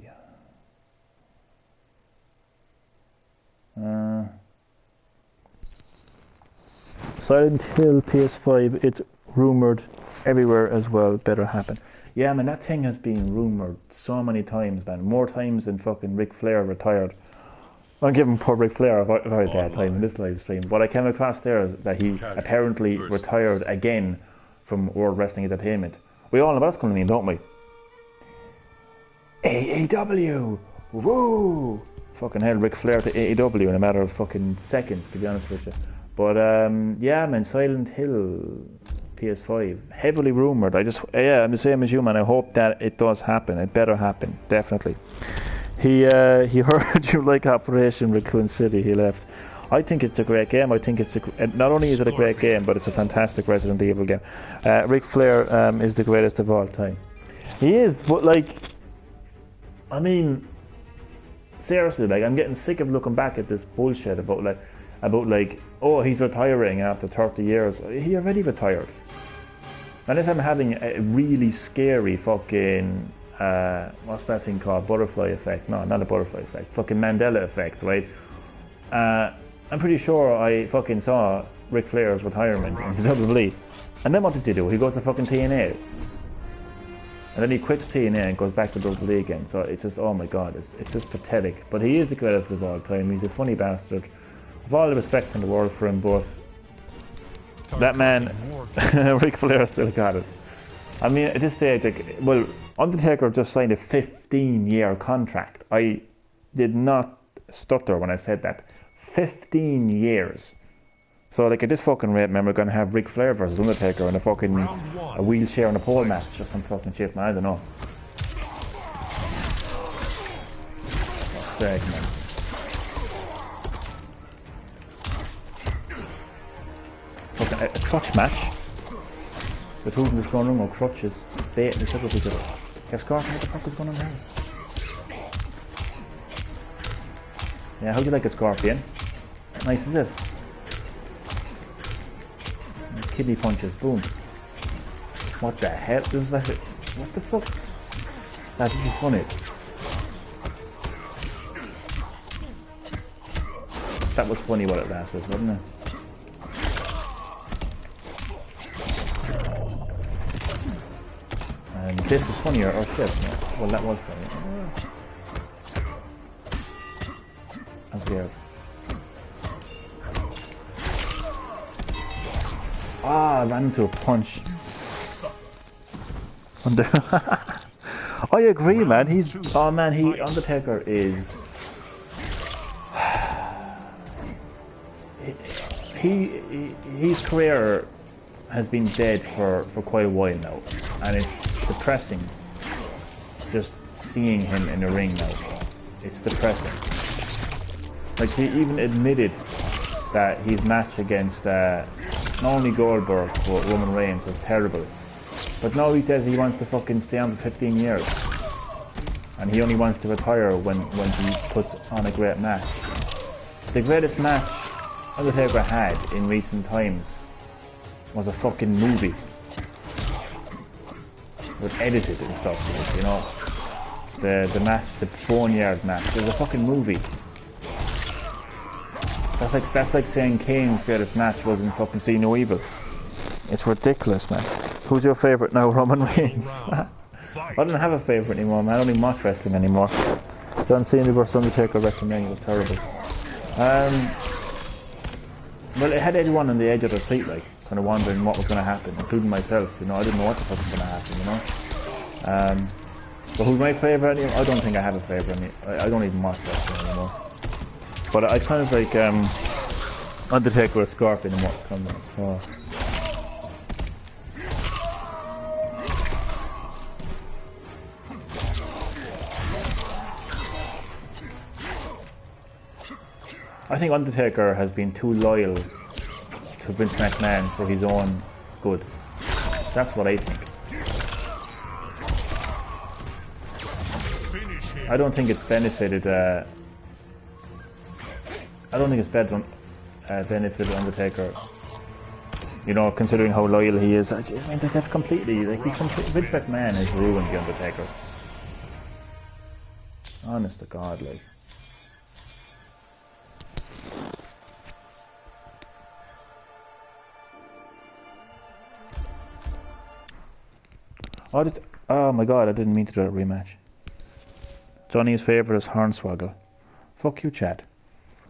Silent Hill PS5. It's rumored everywhere as well. Better happen. Yeah, man, that thing has been rumored so many times, man. More times than fucking Ric Flair retired. I'm giving poor Ric Flair a very bad time in this live stream. What I came across there is that he apparently retired again from World Wrestling Entertainment. We all know what that's going to mean, don't we? AEW! Woo! Fucking hell, Ric Flair to AEW in a matter of fucking seconds, to be honest with you. But yeah, man, Silent Hill PS5, heavily rumoured. I'm the same as you, man. I hope that it does happen. It better happen, definitely. He heard you like Operation Raccoon City. He left. I think it's a great game. I think it's not only is it a great game, but it's a fantastic Resident Evil game. Ric Flair is the greatest of all time. He is, but like, I mean, seriously, like, I'm getting sick of looking back at this bullshit about like, oh, he's retiring after 30 years. He already retired. And if I'm having a really scary fucking, what's that thing called? Butterfly effect? No, not a butterfly effect. Fucking Mandela effect, right? I'm pretty sure I fucking saw Ric Flair's retirement in WWE. And then what does he do? He goes to fucking TNA. And then he quits TNA and goes back to WWE again. So it's just, oh my god, it's just pathetic. But he is the greatest of all time. He's a funny bastard. With all the respect in the world for him, but that man, Ric Flair, still got it. I mean, at this stage, like, well, Undertaker just signed a 15-year contract. I did not stutter when I said that. 15 years. So, like, at this fucking rate, man, we're going to have Ric Flair versus Undertaker in a wheelchair and a pole match or some fucking shit, man. I don't know. Fuck's sake, man. Fucking a crutch match. The two of them just going around with crutches, baiting each other with each other. Yeah, Scorpion, what the fuck is going on here? Yeah, how'd you like it, Scorpion? Nice, is it? Kidney punches, boom. What the hell? This is like, what the fuck? This is funny. That was funny while it lasted, wasn't it? And this is funnier, oh shit, no. Well, that was funny. I'm scared. Ah, I ran into a punch. I agree, man. Undertaker is... His career has been dead for quite a while now. And it's depressing just seeing him in the ring now. It's depressing. Like, he even admitted that his match against not only Goldberg but Roman Reigns was terrible. But now he says he wants to fucking stay on for 15 years. And he only wants to retire when he puts on a great match. The greatest match Undertaker had in recent times was a fucking movie. It was edited and stuff, you know. The match, the Boneyard match, it was a fucking movie. That's like saying Kane's greatest match was in fucking See No Evil. It's ridiculous, man. Who's your favourite now? Roman Reigns. I don't have a favourite anymore, man. I don't even watch wrestling anymore. John Cena vs Undertaker WrestleMania was terrible. Well, it had everyone on the edge of their seat, like, kind of wondering what was going to happen, including myself. You know, I didn't know what the fuck was going to happen. You know. But who's my favourite? I don't think I have a favourite. I don't even watch wrestling anymore. But I kind of like Undertaker or Scorpion and what comes. Oh. I think Undertaker has been too loyal to Vince McMahon for his own good. That's what I think. I don't think it's benefited. I don't think it's benefited Undertaker. You know, considering how loyal he is. I mean, they've completely, like, Vince McMahon has ruined the Undertaker. Honest to God, like. Oh my god, I didn't mean to do a rematch. Johnny's favourite is Hornswoggle. Fuck you, Chad.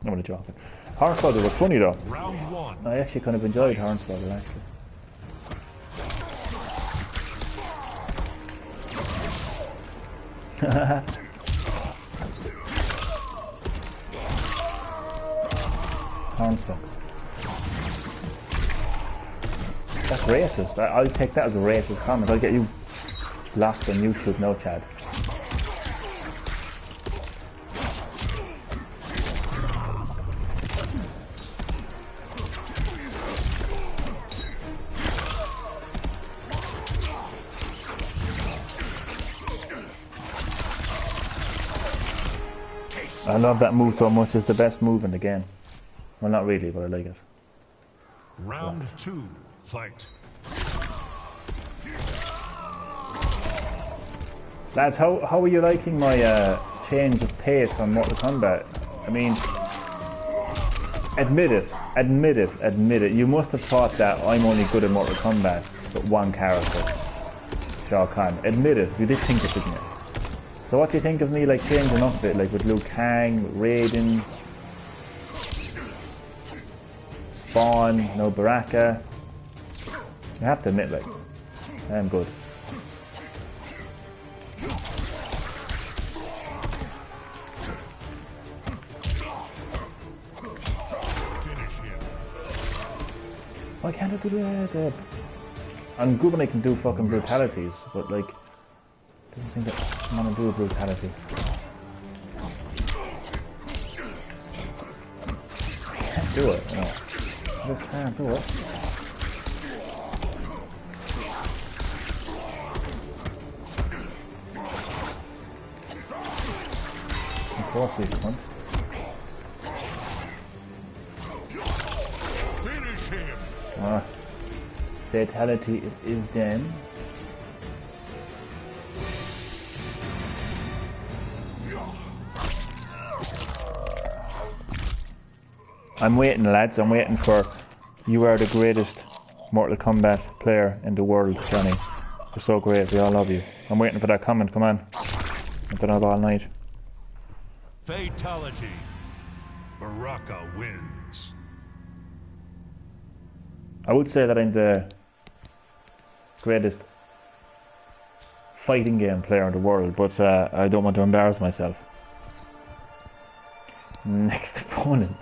I'm only joking. Hornswoggle was funny though. Round one. I actually kind of enjoyed Hornswoggle, actually. Hornswoggle. That's racist. I'll take that as a racist comment. I'll get you blocked on YouTube now, Chad. I love that move so much. It's the best move in the game. Well, not really, but I like it. Round 2, fight. Lads, how are you liking my change of pace on Mortal Kombat? I mean, admit it. You must have thought that I'm only good at Mortal Kombat with one character, Shao Kahn. Admit it. You did think it, didn't you? So what do you think of me like changing up a bit, like with Liu Kang, with Raiden, Spawn, no Baraka? You have to admit, like, I am good. Why can't I do that? I'm good when I can do fucking brutalities, but like, doesn't seem that I want to do a brutality. I can't do it. No. I just can't do it. Of course we can. Fatality it is then. I'm waiting, lads. I'm waiting for you are the greatest Mortal Kombat player in the world, Johnny. You're so great. We all love you. I'm waiting for that comment. Come on. I've done it all night. Fatality. Baraka wins. I would say that I'm the greatest fighting game player in the world, but I don't want to embarrass myself. Next opponent.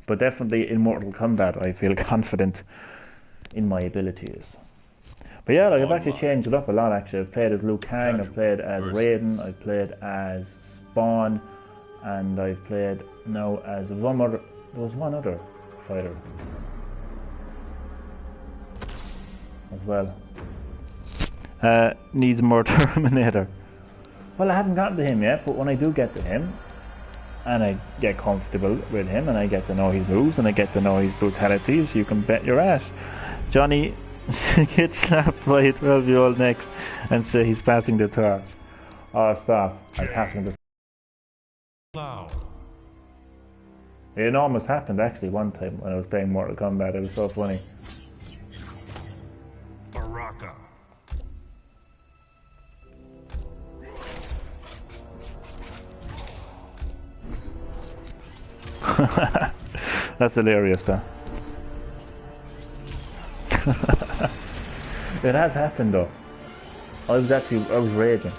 But definitely in Mortal Kombat I feel confident in my abilities. But yeah, like I've actually changed it up a lot actually. I've played as Liu Kang, I've played as Raiden, I've played as Spawn, and I've played now as one other fighter as well. Needs more Terminator. Well, I haven't gotten to him yet, but when I do get to him, and I get comfortable with him, and I get to know his moves, and I get to know his brutalities, you can bet your ass Johnny gets slapped by a 12-year-old next and say he's passing the torch. Oh, stop. I'm passing the Now. It almost happened actually one time when I was playing Mortal Kombat. It was so funny. Baraka. That's hilarious though. It has happened though. I was raging.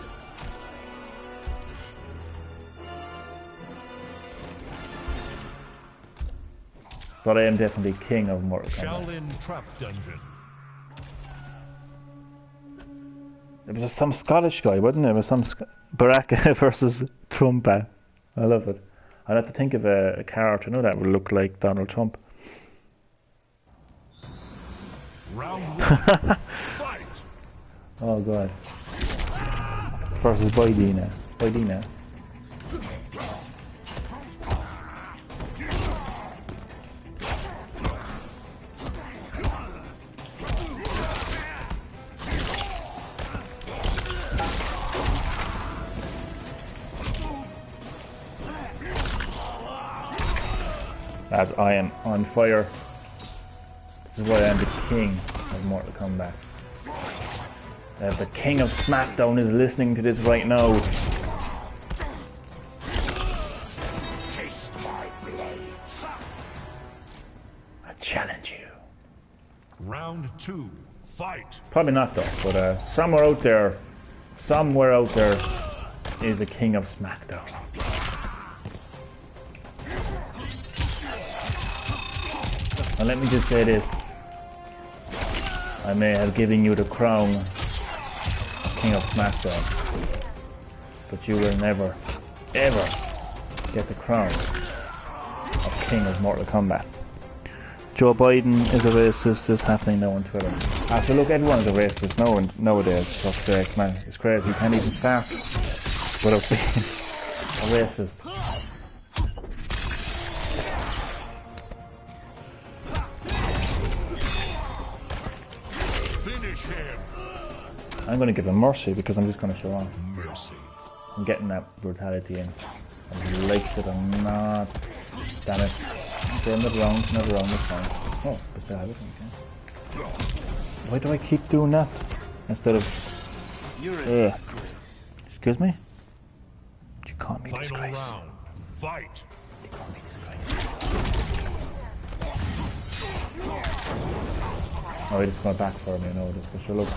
But I am definitely king of Mortal Kombat. Shaolin Trap Dungeon. It was some Scottish guy, wasn't it? It was some Baraka versus Trump. I love it. I'd have to think of a character. I know that would look like Donald Trump. Round 1. Fight. Oh god. Versus Boydina. Boydina. As I am on fire. This is why I am the king of Mortal Kombat. The king of SmackDown is listening to this right now. Taste my blades. I challenge you. Round 2. Fight. Probably not though, but somewhere out there is the king of SmackDown. And let me just say this. I may have given you the crown King of SmackDown, but you will never, ever get the crown of King of Mortal Kombat. Joe Biden is a racist is happening now on Twitter. After look, everyone's a racist nowadays. For fuck's sake, man, it's crazy. You can't even fart without being a racist. Finish him. I'm going to give him mercy because I'm just going to show on. Mercy. I'm getting that brutality in. I like it or not. Damn it. Okay, another round, that's fine. Oh, but that okay. Why do I keep doing that? Instead of... You're a disgrace. Excuse me? You call me Final disgrace. round. Fight. You call me disgrace. Oh, he just got back for me, no, just for sure. Look.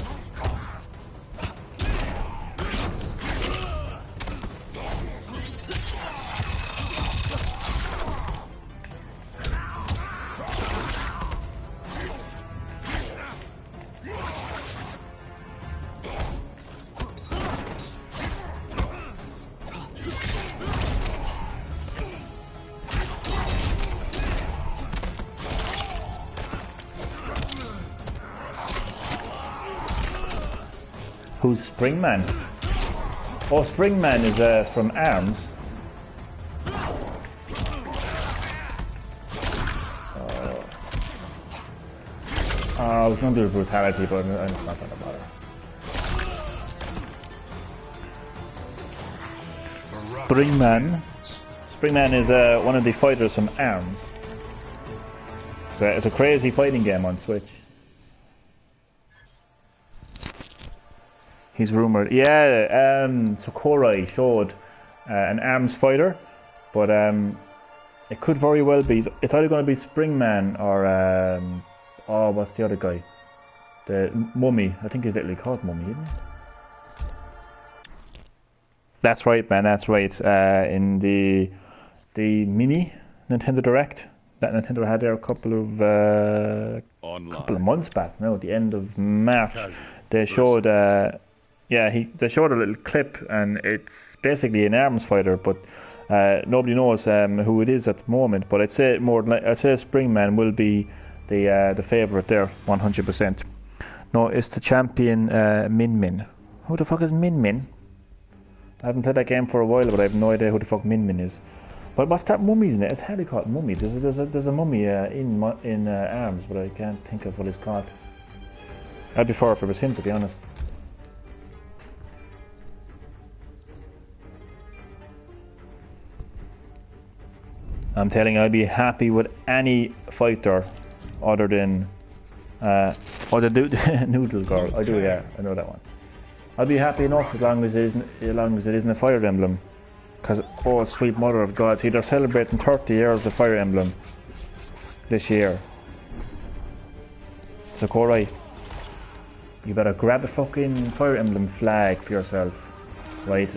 Who's Springman? Oh, Springman is from ARMS. I was going to do brutality, but it's not going to matter. Springman is one of the fighters from ARMS. It's a crazy fighting game on Switch. He's rumored. Yeah, Sakurai showed an ARMS fighter, but it could very well be. It's either going to be Springman or oh, what's the other guy? The Mummy. I think he's literally called Mummy, isn't he? That's right, man. That's right. In the mini Nintendo Direct that Nintendo had there a couple of months back. No, at the end of March, they showed. They showed a little clip, and it's basically an ARMS fighter, but nobody knows who it is at the moment. But I'd say Springman will be the favourite there, 100%. No, it's the champion Min Min. Who the fuck is Min Min? I haven't played that game for a while, but I have no idea who the fuck Min Min is. But what's that mummy's name? It's hardly called Mummy. There's a mummy in ARMS, but I can't think of what it's called. I'd be for if it was him, to be honest. I'm telling you, I'd be happy with any fighter other than the Noodle Girl. I do, yeah, I know that one. I'd be happy enough as long as it isn't a Fire Emblem. Because, oh sweet mother of God, see, they're celebrating 30 years of Fire Emblem this year. Sakurai, you better grab a fucking Fire Emblem flag for yourself, right?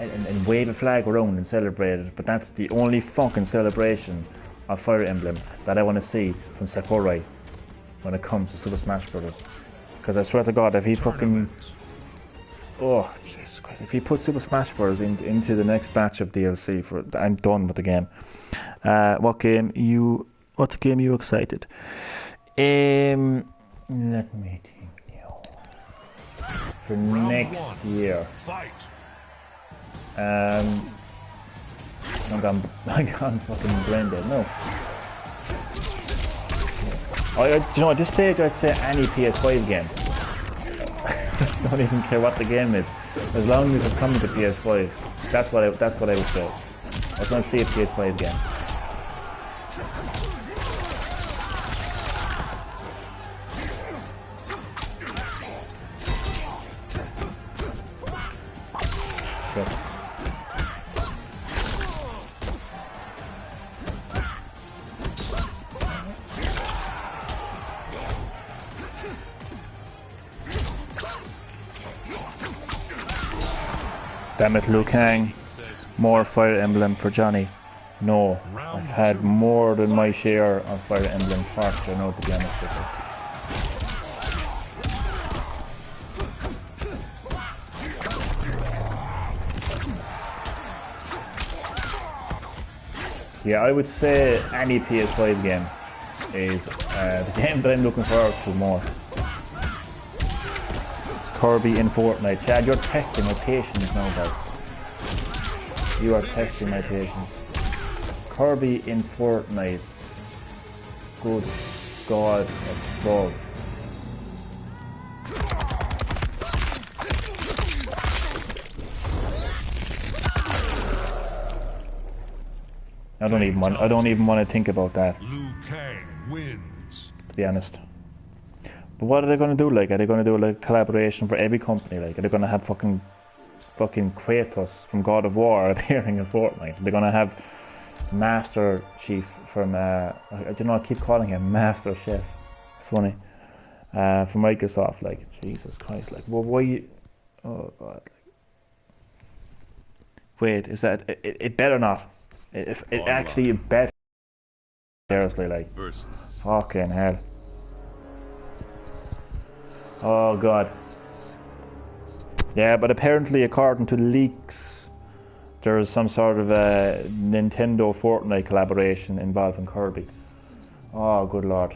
And wave a flag around and celebrate it. But that's the only fucking celebration of Fire Emblem that I want to see from Sakurai when it comes to Super Smash Bros. Because I swear to God, if he fucking... Oh, Jesus Christ. If he puts Super Smash Bros. Into the next batch of DLC, I'm done with the game. What game you excited? Let me think now. For next year. I'm gone fucking brain dead. No. At this stage I'd say any PS5 game. Don't even care what the game is, as long as it's coming to PS5. That's what I would say. I just want to see a PS5 game. Sure. Damn it, Liu Kang. More Fire Emblem for Johnny. No, I've had more than my share of Fire Emblem Hearts, I know, to be honest with you. Yeah, I would say any PS5 game. is the game that I'm looking forward to most. Kirby in Fortnite. Chad, you're testing my patience now, guys. You are testing my patience. Kirby in Fortnite. Good God above. I don't even want to think about that. Liu Kang wins. To be honest. But what are they going to do? Like, are they going to do like collaboration for every company? Like, are they going to have fucking Kratos from God of War appearing in Fortnite? They're going to have Master Chief from I don't know. I keep calling him Master Chef. It's funny. From Microsoft. Like, Jesus Christ. Like, well, why? Oh God. Wait, is that it? Better not. It actually better. Seriously, like, Versus. fucking hell. Oh God. Yeah, but apparently, according to leaks, there's some sort of a Nintendo Fortnite collaboration involving Kirby. Oh, good Lord.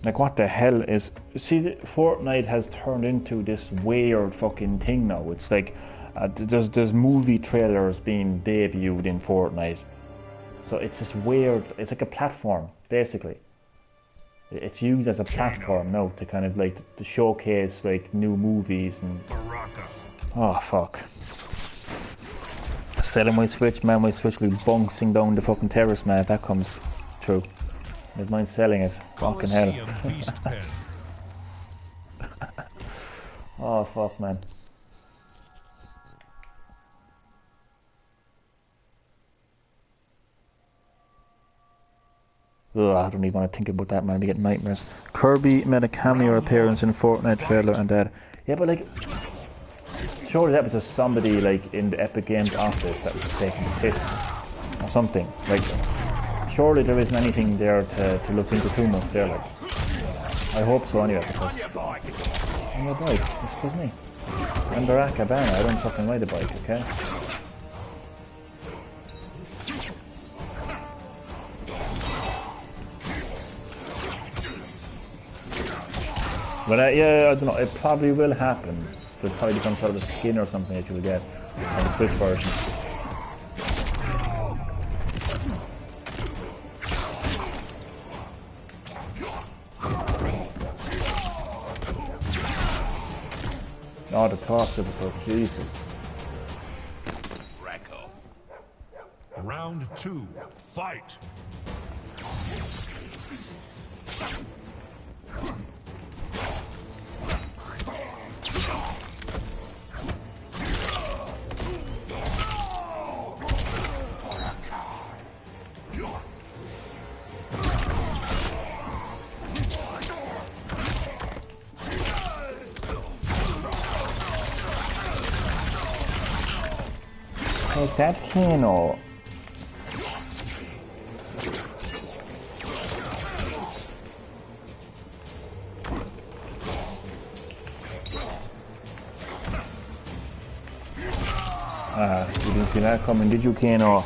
Like, what the hell is... See, Fortnite has turned into this weird fucking thing now. It's like, there's movie trailers being debuted in Fortnite. So it's this weird... It's like a platform, basically. It's used as a platform now to kind of, like, to showcase, like, new movies and... Baraka. Oh, fuck. Selling my Switch, man. My Switch will be bouncing down the fucking terrace, man, if that comes true. I don't mind selling it. Fucking hell. Coliseum Beast Pen. Oh, fuck, man. Ugh, I don't even want to think about that, man. I get nightmares. Kirby made a cameo appearance in Fortnite trailer and that. Yeah, but like, surely that was just somebody like in the Epic Games office that was taking the piss or something. Like, surely there isn't anything there to look into too much there. Like, I hope so anyway. Because on your bike, excuse me. I'm Barakabama. I don't fucking ride a bike, okay? But yeah, I don't know, it probably will happen. There's probably some sort of a skin or something that you will get on the Switch version. Oh, the toss of it, Jesus. Round 2, fight. Take that Kano. You didn't see that coming, did you, Kano?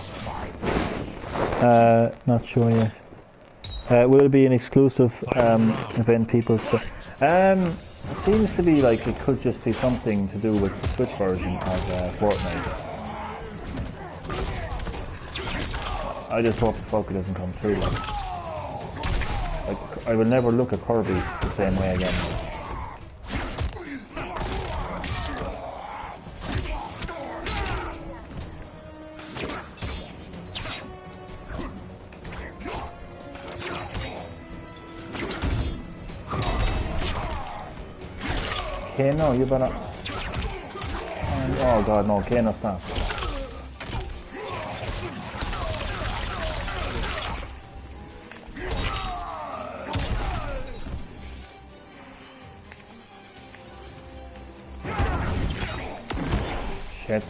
Not sure yet. Will it be an exclusive event, people? It seems to be like it could just be something to do with the Switch version of Fortnite. I just hope the fuck it doesn't come true. Like, I will never look at Kirby the same way again. Okay, no, you better... Oh god, no, okay, no, stop. Shit.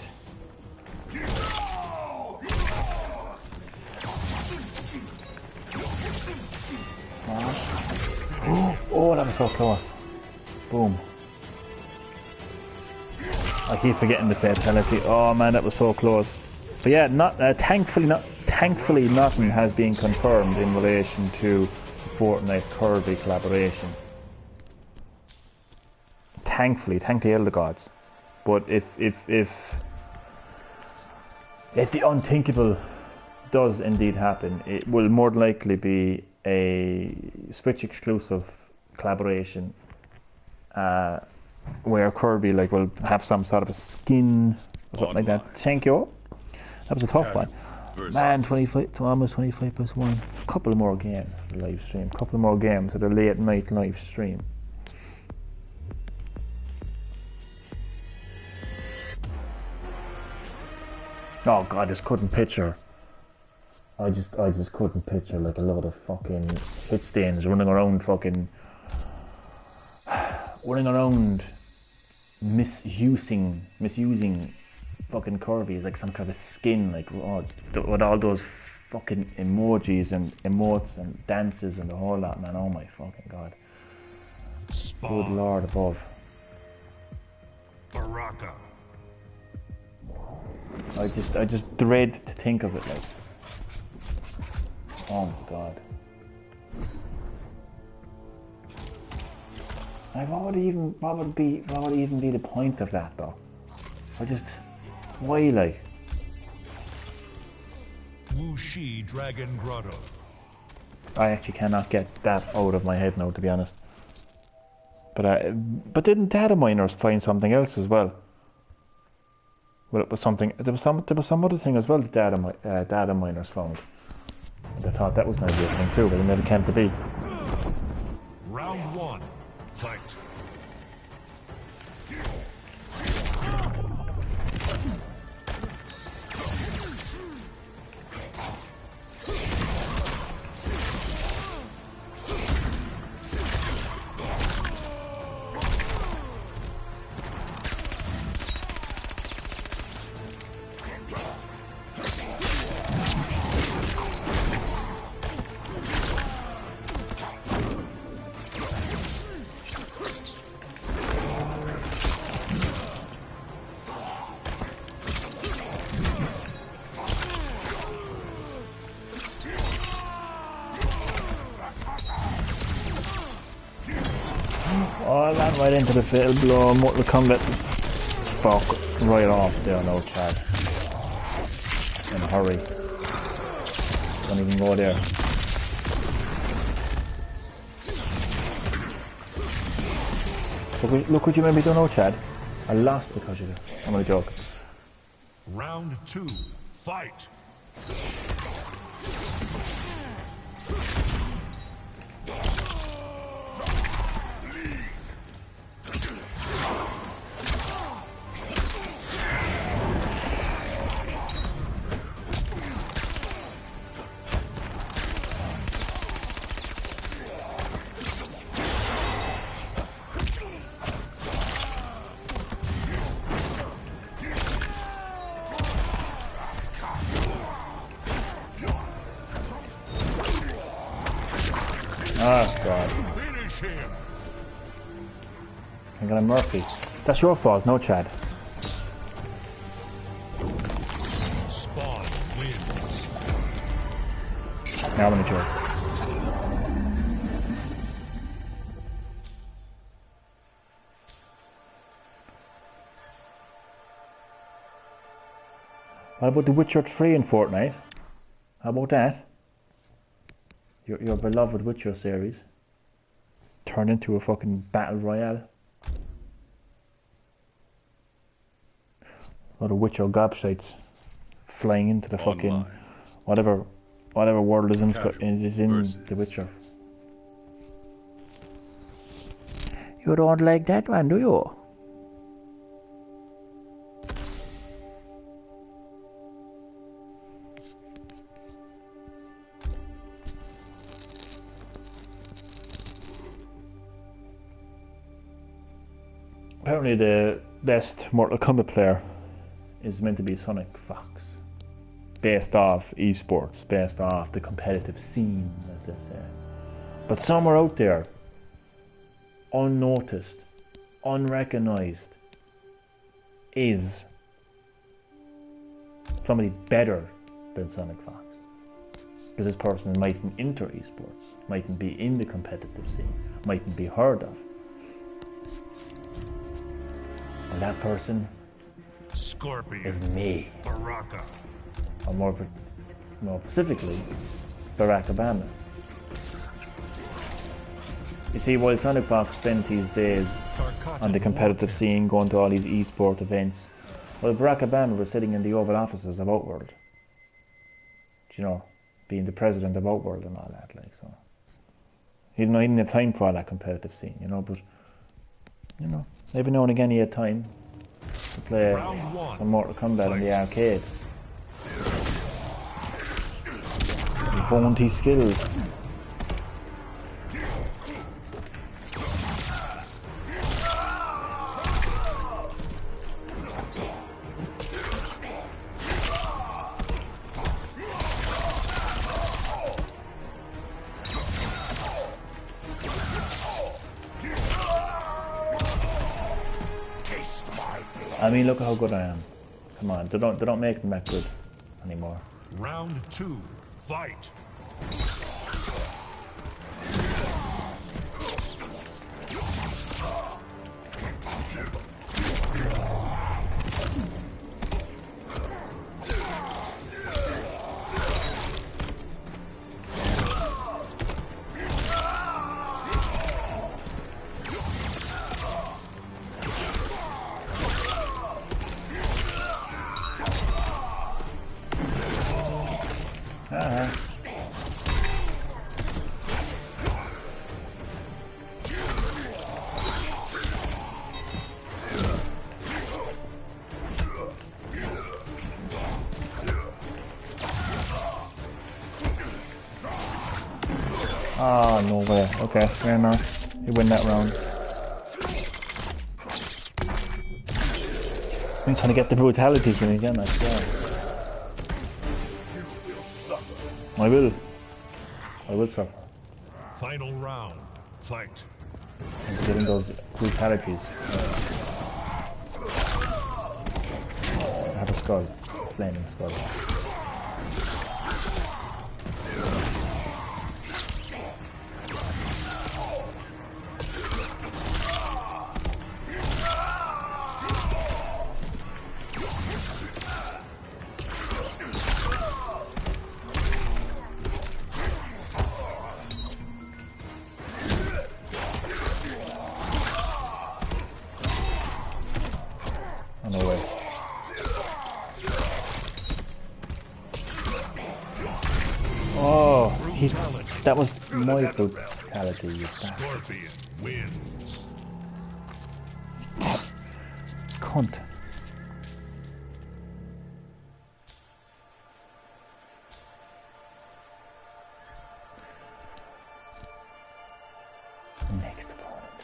Oh, that was so close. Boom. I keep forgetting the fatality. Oh man, that was so close. But yeah, thankfully nothing has been confirmed in relation to Fortnite Kirby collaboration. Thankfully, thank the elder gods. But if the unthinkable does indeed happen, it will more than likely be a Switch exclusive collaboration where Kirby will have some sort of a skin or something like that. Thank you. That was a tough one. Man, 25 to almost 25 plus 1. A couple more games for the live stream. A couple more games for the late night live stream. Oh god, I just couldn't picture. I just couldn't picture a load of fucking shit stains running around misusing fucking Kirby as some kind of skin, with all those fucking emojis and emotes and dances and the whole lot, man. Oh my fucking god. Spawn. Good lord above. Baraka. I just dread to think of it, Oh my god. What would even be the point of that though? Why Wuxi Dragon Grotto. I actually cannot get that out of my head now, to be honest. But didn't data miners find something else as well? Well, it was something. There was some other thing as well that data miners found. And I thought that was going to be a thing too, but it never came to be. Round 1. Fight. Oh, I ran right into the fatal blow. Mortal Kombat. Fuck. Right off there, no Chad. In a hurry. Don't even go there. Look what you made me do, no Chad. I lost because of it. I'm gonna joke. Round 2. Fight. Oh god. Finish him. I got a Murphy. That's your fault, no Chad. Spawn wins. Now I'm gonna joke. What about The Witcher 3 in Fortnite? How about that? Your beloved Witcher series turned into a fucking battle royale. A lot of Witcher gobshites flying into the fucking Online. whatever world is in Versus. The Witcher. You don't like that one, do you? Apparently the best Mortal Kombat player is meant to be Sonic Fox. Based off esports, based off the competitive scene, as they say. But somewhere out there, unnoticed, unrecognized, is somebody better than Sonic Fox. Because this person mightn't enter esports, mightn't be in the competitive scene, mightn't be heard of. And that person Scorpion. is me. Baraka. Or more specifically, Barakabama. You see, while Sonic Fox spent his days on the competitive scene, going to all these esport events, well, Barakabama was sitting in the Oval Offices of Outworld. You know, being the president of Outworld and all that, like, so. He didn't have time for all that competitive scene, you know, but, you know, every now and again he had time to play some Mortal Kombat in the arcade. He honed his skills. I mean, look at how good I am. Come on, they don't make them that good anymore. Round 2, fight. Oh, no way. Okay, fair enough. You win that round. I'm trying to get the brutality from again, I swear. I will suffer. Final round, fight. I'm getting those brutalities. I have a skull. Flaming skull. No way. Oh, that was my brutality, you bastard. Scorpion wins. Cunt. Next opponent.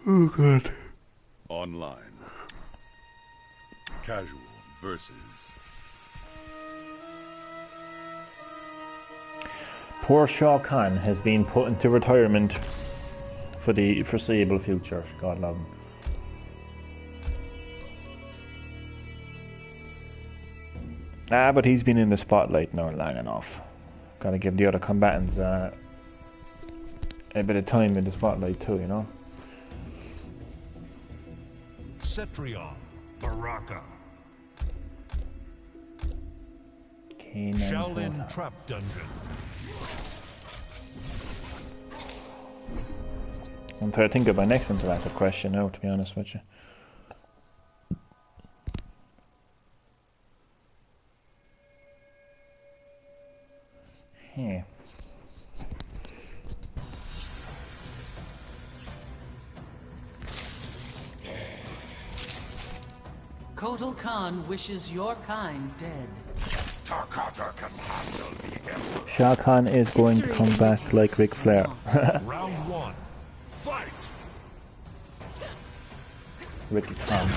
Oh god. Online. Casual versus. Poor Shao Kahn has been put into retirement for the foreseeable future. God love him. But he's been in the spotlight now long enough. Gotta give the other combatants a bit of time in the spotlight too, you know? Cetrion, Baraka. Kanan Shaolin Corner. Trap Dungeon. I'm trying to think of my next interactive question now, to be honest with you. Hey. Kotal Khan wishes your kind dead. Takata can handle the Emperor. Shao Kahn is going to come back like Ric Flair. Round 1, fight. Ricky Khan.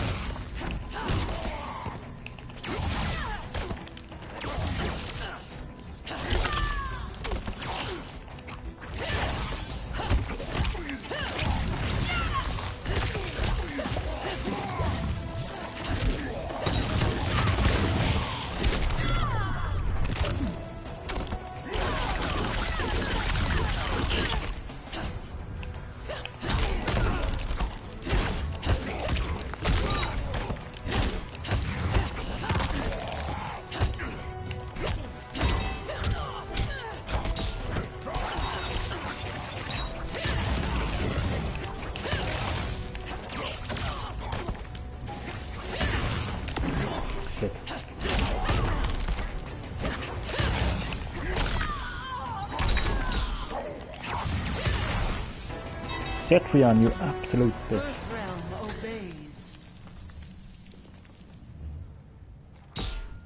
Cetrion, you absolute bitch. Earth realm obeys.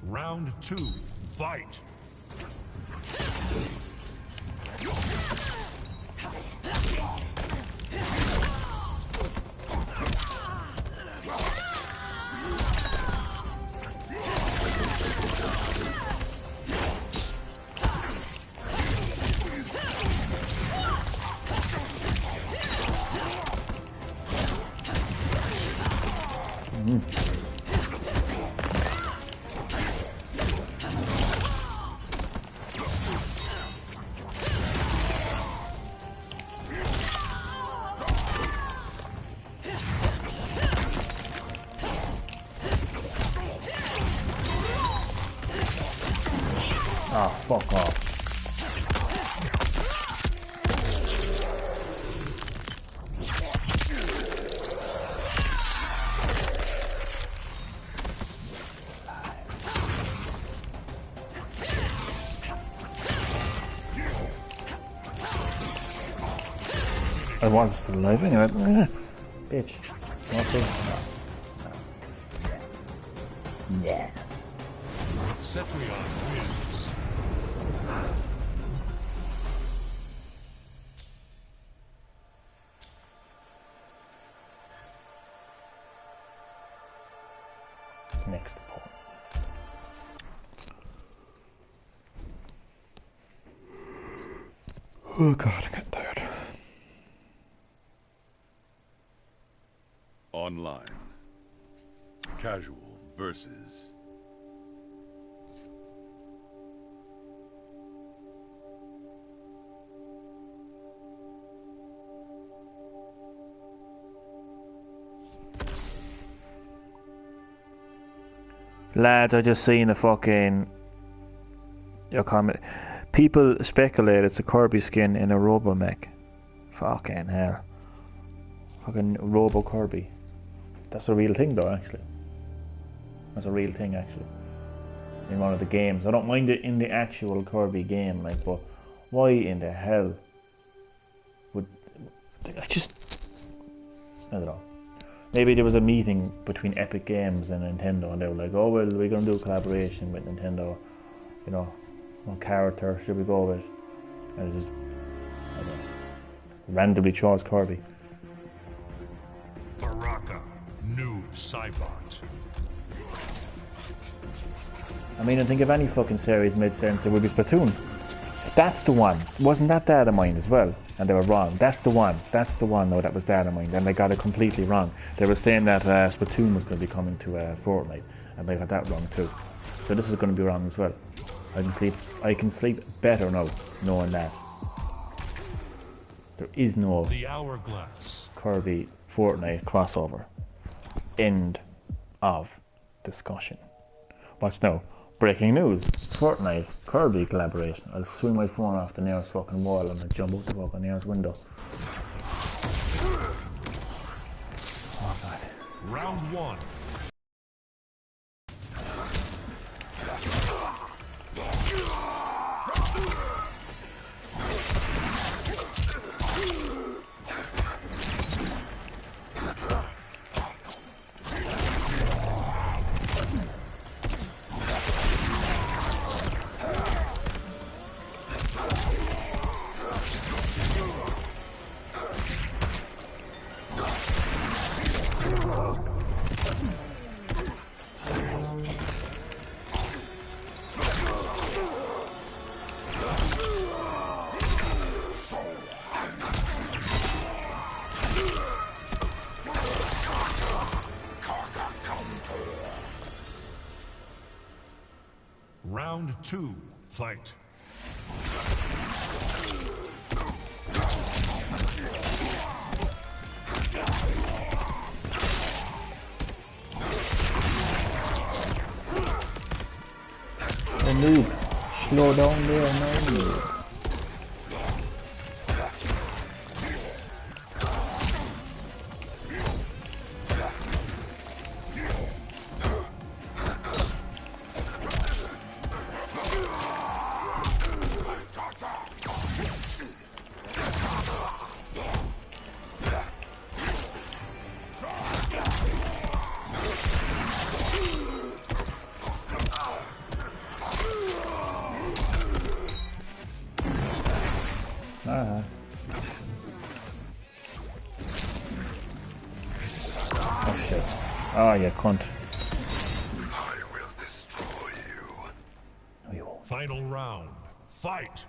Round 2, fight. Ah, fuck off. I was still alive anyway. Bitch. Yeah. Cetrion wins. Next opponent. Oh god, I got tired. Online. Casual versus. Lads, I just seen a fucking... Your comment. People speculate it's a Kirby skin in a Robo-Mech. Fucking hell. Fucking Robo Kirby. That's a real thing though, actually. That's a real thing, actually. In one of the games. I don't mind it in the actual Kirby game, like, but why in the hell would... I don't know. Maybe there was a meeting between Epic Games and Nintendo and they were like, oh well, we're going to do a collaboration with Nintendo. You know, what character should we go with? And it just, I don't know, randomly chose Kirby. Baraka, noob Cybot. I mean, I think if any fucking series made sense, it would be Splatoon. That's the one. Wasn't that Data Mine as well? And they were wrong. That's the one. That's the one, though, that was Data Mine. And they got it completely wrong. They were saying that Splatoon was going to be coming to Fortnite. And they got that wrong too. So this is going to be wrong as well. I can sleep better now, knowing that. There is no The Hourglass. Kirby Fortnite crossover. End of discussion. Watch now. Breaking news. Fortnite Kirby collaboration. I'll swing my phone off the nearest fucking wall and I'll jump out the fucking nearest window. Oh god. Round 1. Round 2, fight. The noob. Slow down there, no. Oh, you cunt. I will destroy you. No, you won't. Final round. Fight!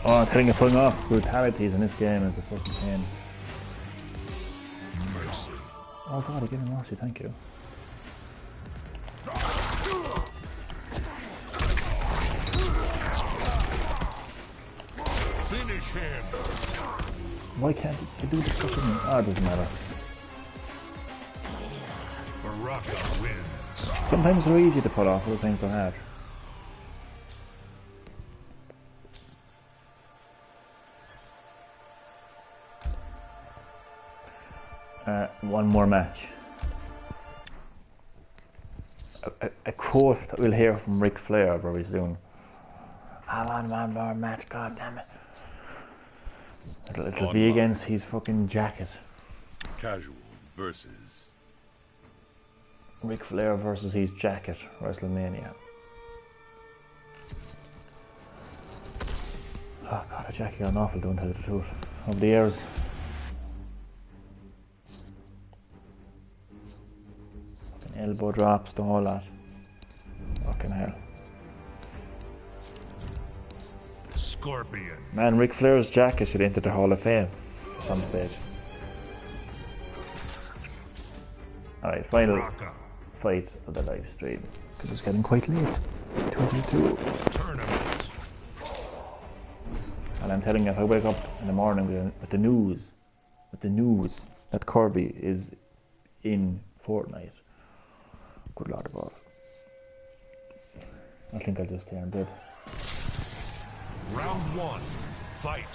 Oh, telling you pulling off brutalities in this game is a fucking pain. Mercy. Oh god, I gave him mercy, thank you. Finish him. Why can't you do this fucking... Oh, it doesn't matter. Baraka wins. Sometimes they're easy to pull off, other times they're hard. One more match. A quote that we'll hear from Ric Flair very soon. I want one more match, god damn it. It'll be against his fucking jacket. Casual versus Ric Flair versus his jacket, WrestleMania. Oh god, the jacket got an awful don't tell you the truth. Over the years. Fucking elbow drops, the whole lot. Fucking hell. Scorpion. Man, Ric Flair's jacket should enter the Hall of Fame at some stage. Alright, final fight of the live stream. Because it's getting quite late. 22. Tournament. And I'm telling you, if I wake up in the morning with the news that Kirby is in Fortnite, good lord above. I think I'll just stay in bed. Round one. Fight.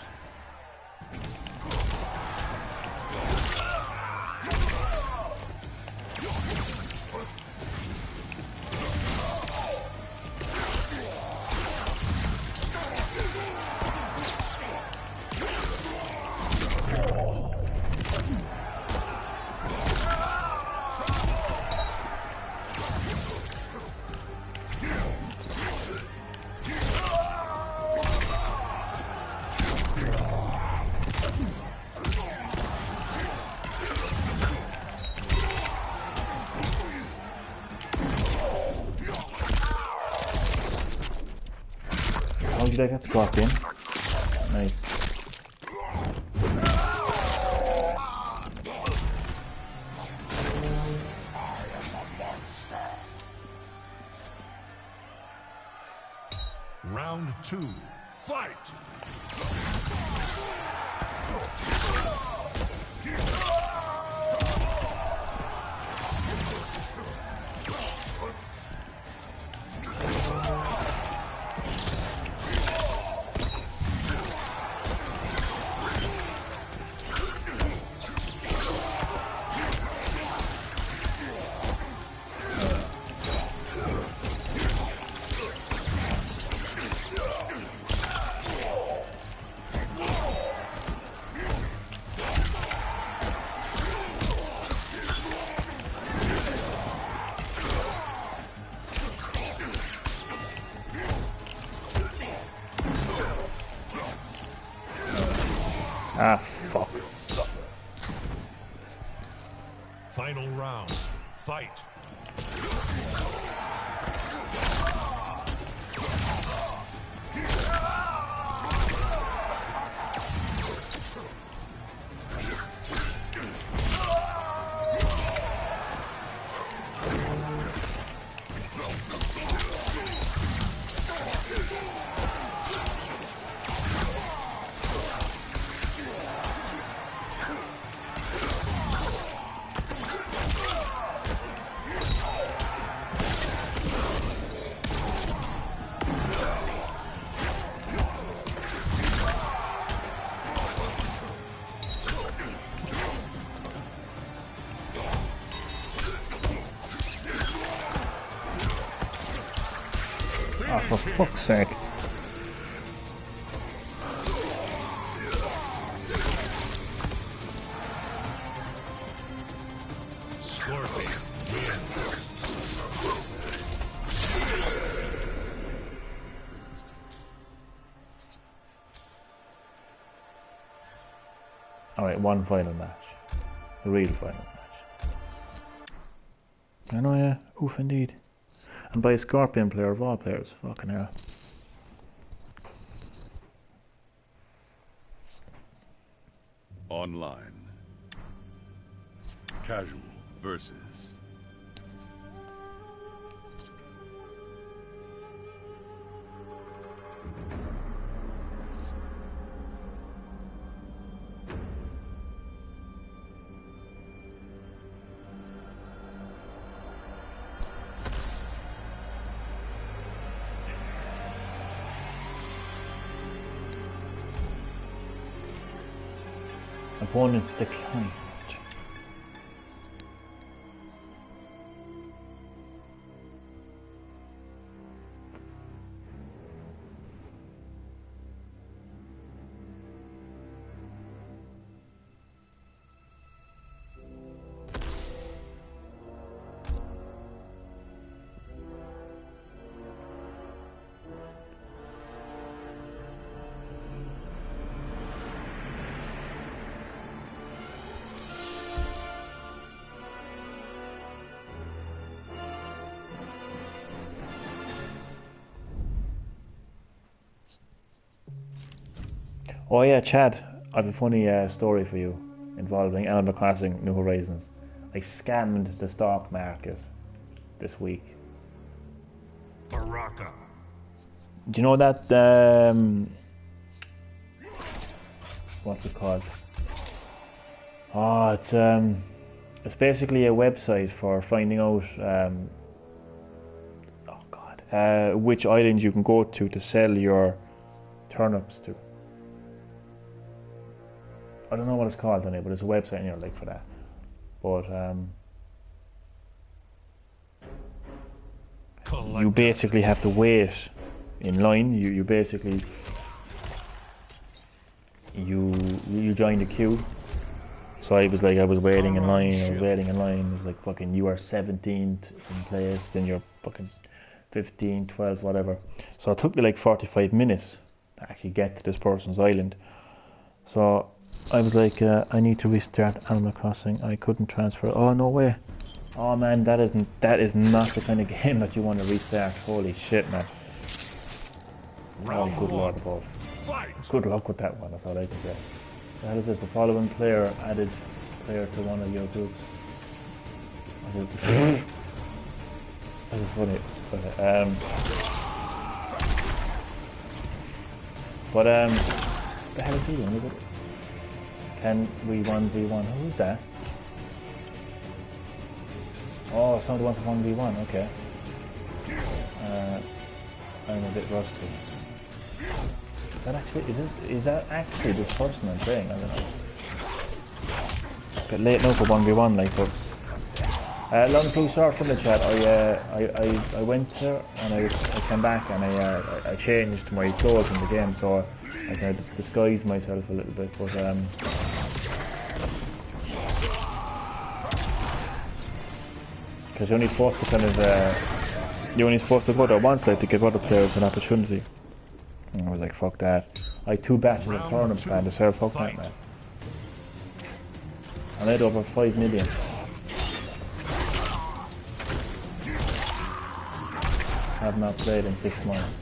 How did I get Scorpion? Nice. Round two. Fight. Ah, fuck. Final round. Fight. for fuck's sake. Scorpion wins. Alright, one final match. The real final match. I know, yeah. Oof, indeed. And by a Scorpion player of all players. Fucking hell. Online. Casual versus. Opponent declined. Oh yeah, Chad, I have a funny story for you involving Animal Crossing New Horizons. I scammed the stock market this week. Baraka. Do you know that, what's it called? Oh, it's basically a website for finding out, which islands you can go to sell your turnips to. I don't know what it's called on it, but it's a website in your like for that. But you basically have to wait in line. You basically you join the queue. So I was waiting in line. It was like fucking you are 17th in place, then you're fucking 15, 12, whatever. So it took me like 45 minutes to actually get to this person's island. So I was like, I need to restart Animal Crossing. I couldn't transfer. Oh, no way. Oh man, that is not the kind of game that you want to restart. Holy shit, man. Round Oh, good one. lord above. Fight. Good luck with that one, that's all I can say. The hell is this? The following player added player to one of your groups. That is funny. But the hell is he doing? Look at it. Can we 1v1? Who's that? Oh, somebody wants a 1v1, okay. I'm a bit rusty. Is that actually this person I'm playing? I don't know. Bit late now for 1v1 like, but long story short from the chat, I went there and I came back and I changed my clothes in the game, so I kind of disguised myself a little bit, but because you're only supposed to go there once, like, to give other players an opportunity. And I was like, fuck that. I had 2 batches of tournaments planned to serve, fuck that, man. I made over 5 million. Have not played in 6 months.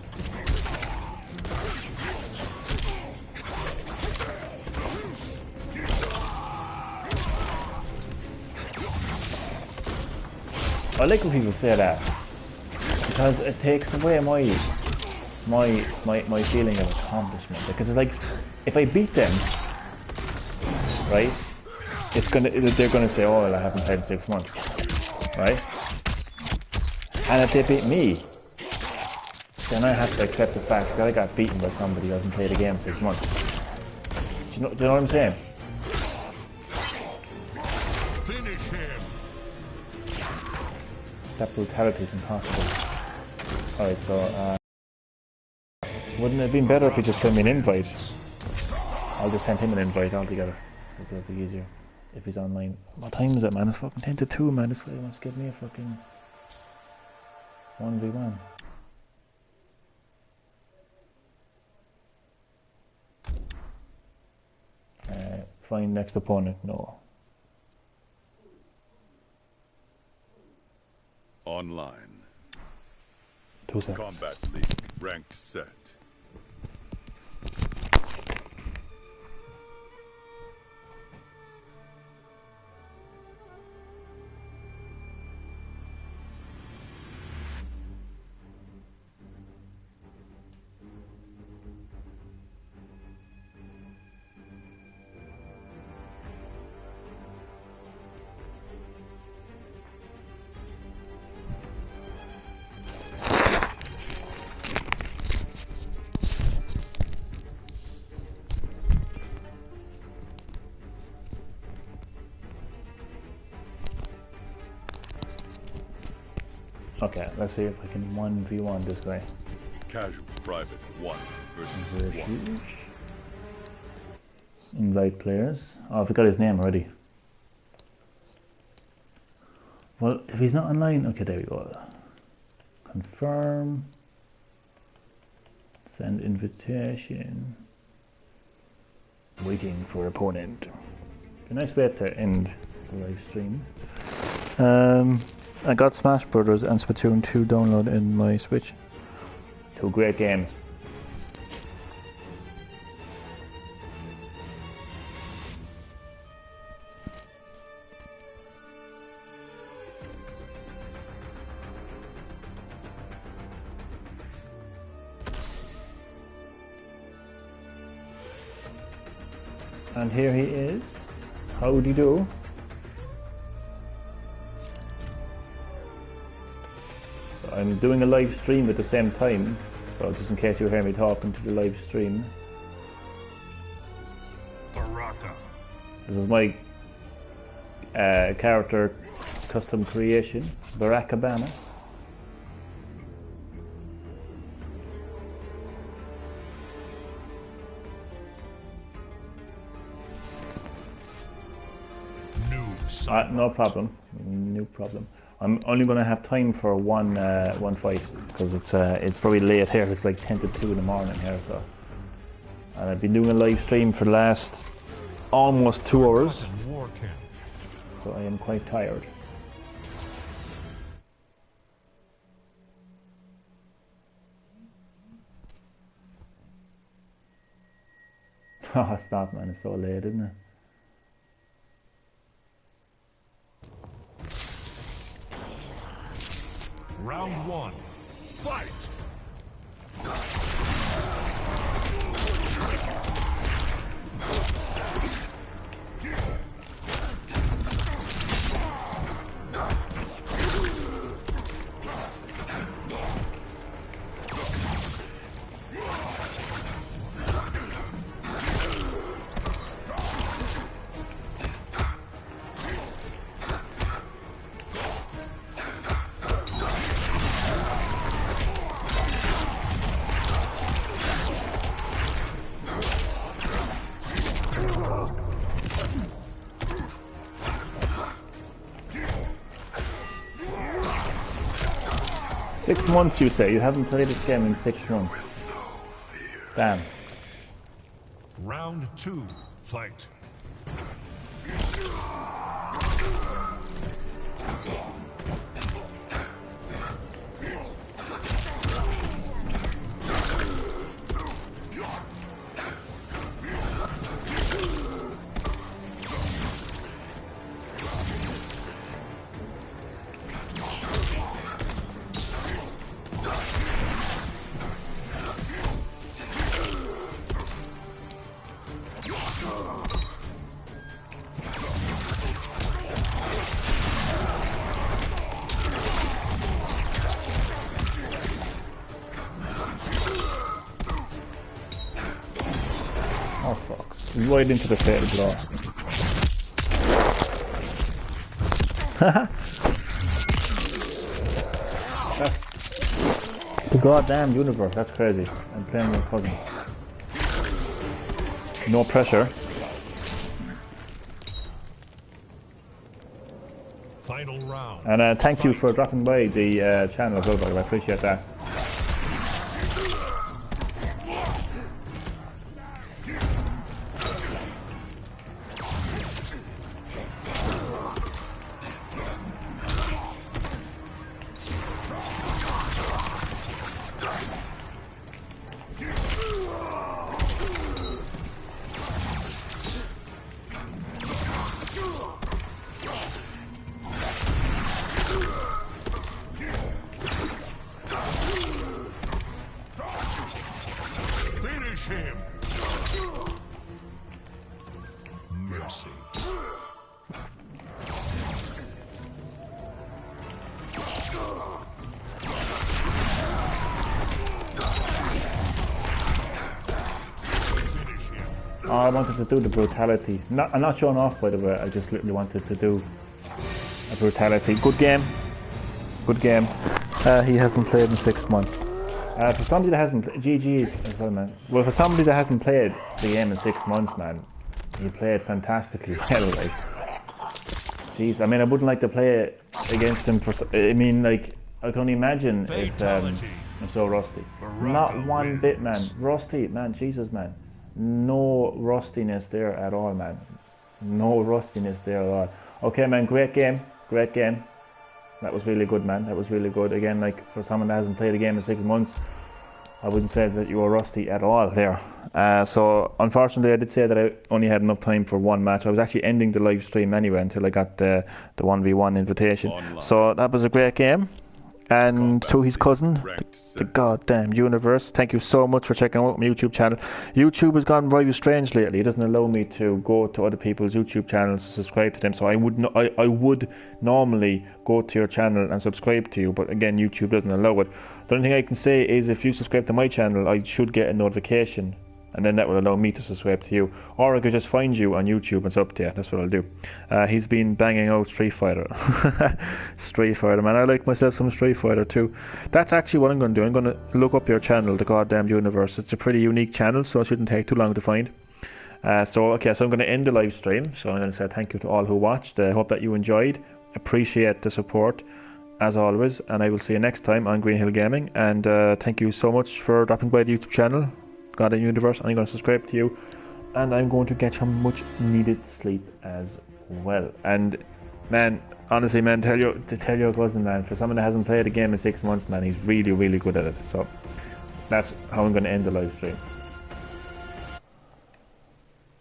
I like when people say that, because it takes away my feeling of accomplishment. Because it's like, if I beat them, right, they're gonna say, oh well, I haven't played in 6 months, right? And if they beat me, then I have to accept the fact that I got beaten by somebody who hasn't played a game in 6 months. Do you know what I'm saying? Finish him. That brutality is impossible. Alright, so Wouldn't it have been better if he just sent me an invite? I'll just send him an invite altogether. It'll be easier if he's online. What time is it, man? It's fucking 10 to 2, man. This guy wants to give me a fucking 1v1. Find next opponent, no. Online. 2 seconds. Combat League. Ranked set. Okay, let's see if I can 1v1 this guy. Casual private 1 versus 1. Invite players. Oh, I forgot his name already. Well, if he's not online, okay, there we go. Confirm. Send invitation. Waiting for opponent. A nice way to end the live stream. I got Smash Brothers and Splatoon 2 download in my Switch. 2 great games. And here he is. Howdy do. I'm doing a live stream at the same time, so just in case you hear me talking to the live stream. Baraka. This is my character custom creation, Barakabama. No problem. No problem. I'm only going to have time for one fight because it's probably late here. It's like 10 to 2 in the morning here, so. And I've been doing a live stream for the last almost 2 hours, so I am quite tired. Oh, stop, man! It's so late, isn't it? Round 1. Fight! Six months, you say? You haven't played this game in 6 months. Damn. Round 2. Fight. Oh fuck. Right into the fatal blow. The goddamn universe, that's crazy. I'm playing with cousin. No pressure. Final round. And thank you for dropping by the channel as well, by the way. I appreciate that. Finish him. Mercy. Oh, I wanted to do the brutality. I'm not showing off, by the way. I just literally wanted to do a brutality. Good game. Good game. He hasn't played in 6 months. For somebody that hasn't, GG as well, man. Well, for somebody that hasn't played the game in 6 months, man, he played fantastically well. Like, jeez, I mean, I wouldn't like to play against him for. I mean, like, I can only imagine if I'm so rusty. Not one bit, man. Rusty, man. Jesus, man. No rustiness there at all, man. No rustiness there at all. Okay, man. Great game. Great game. That was really good, man. That was really good. Again, like, for someone that hasn't played a game in 6 months, I wouldn't say that you were rusty at all there. So, unfortunately, I did say that I only had enough time for one match. I was actually ending the live stream anyway until I got the 1v1 invitation. Online. So, that was a great game. And Kombat to his cousin, ranked the set. goddamn universe. Thank you so much for checking out my YouTube channel. YouTube has gone very strange lately. It doesn't allow me to go to other people's YouTube channels to subscribe to them. So I would normally go to your channel and subscribe to you, but again, YouTube doesn't allow it. The only thing I can say is if you subscribe to my channel, I should get a notification, and then that will allow me to subscribe to you. Or I could just find you on YouTube and sub to you. That's what I'll do. He's been banging out Street Fighter. Street Fighter, man. I like myself some Street Fighter too. That's actually what I'm going to do. I'm going to look up your channel, The Goddamn Universe. It's a pretty unique channel, so it shouldn't take too long to find. So I'm going to end the live stream. So I'm going to say thank you to all who watched. I hope that you enjoyed. Appreciate the support, as always. And I will see you next time on Green-HillGaming. And thank you so much for dropping by the YouTube channel, Goddamn Universe. I'm going to subscribe to you, and I'm going to get some much needed sleep as well. And man, honestly, man, tell your cousin, man, for someone that hasn't played a game in 6 months, man, he's really, really good at it. So that's how I'm going to end the live stream.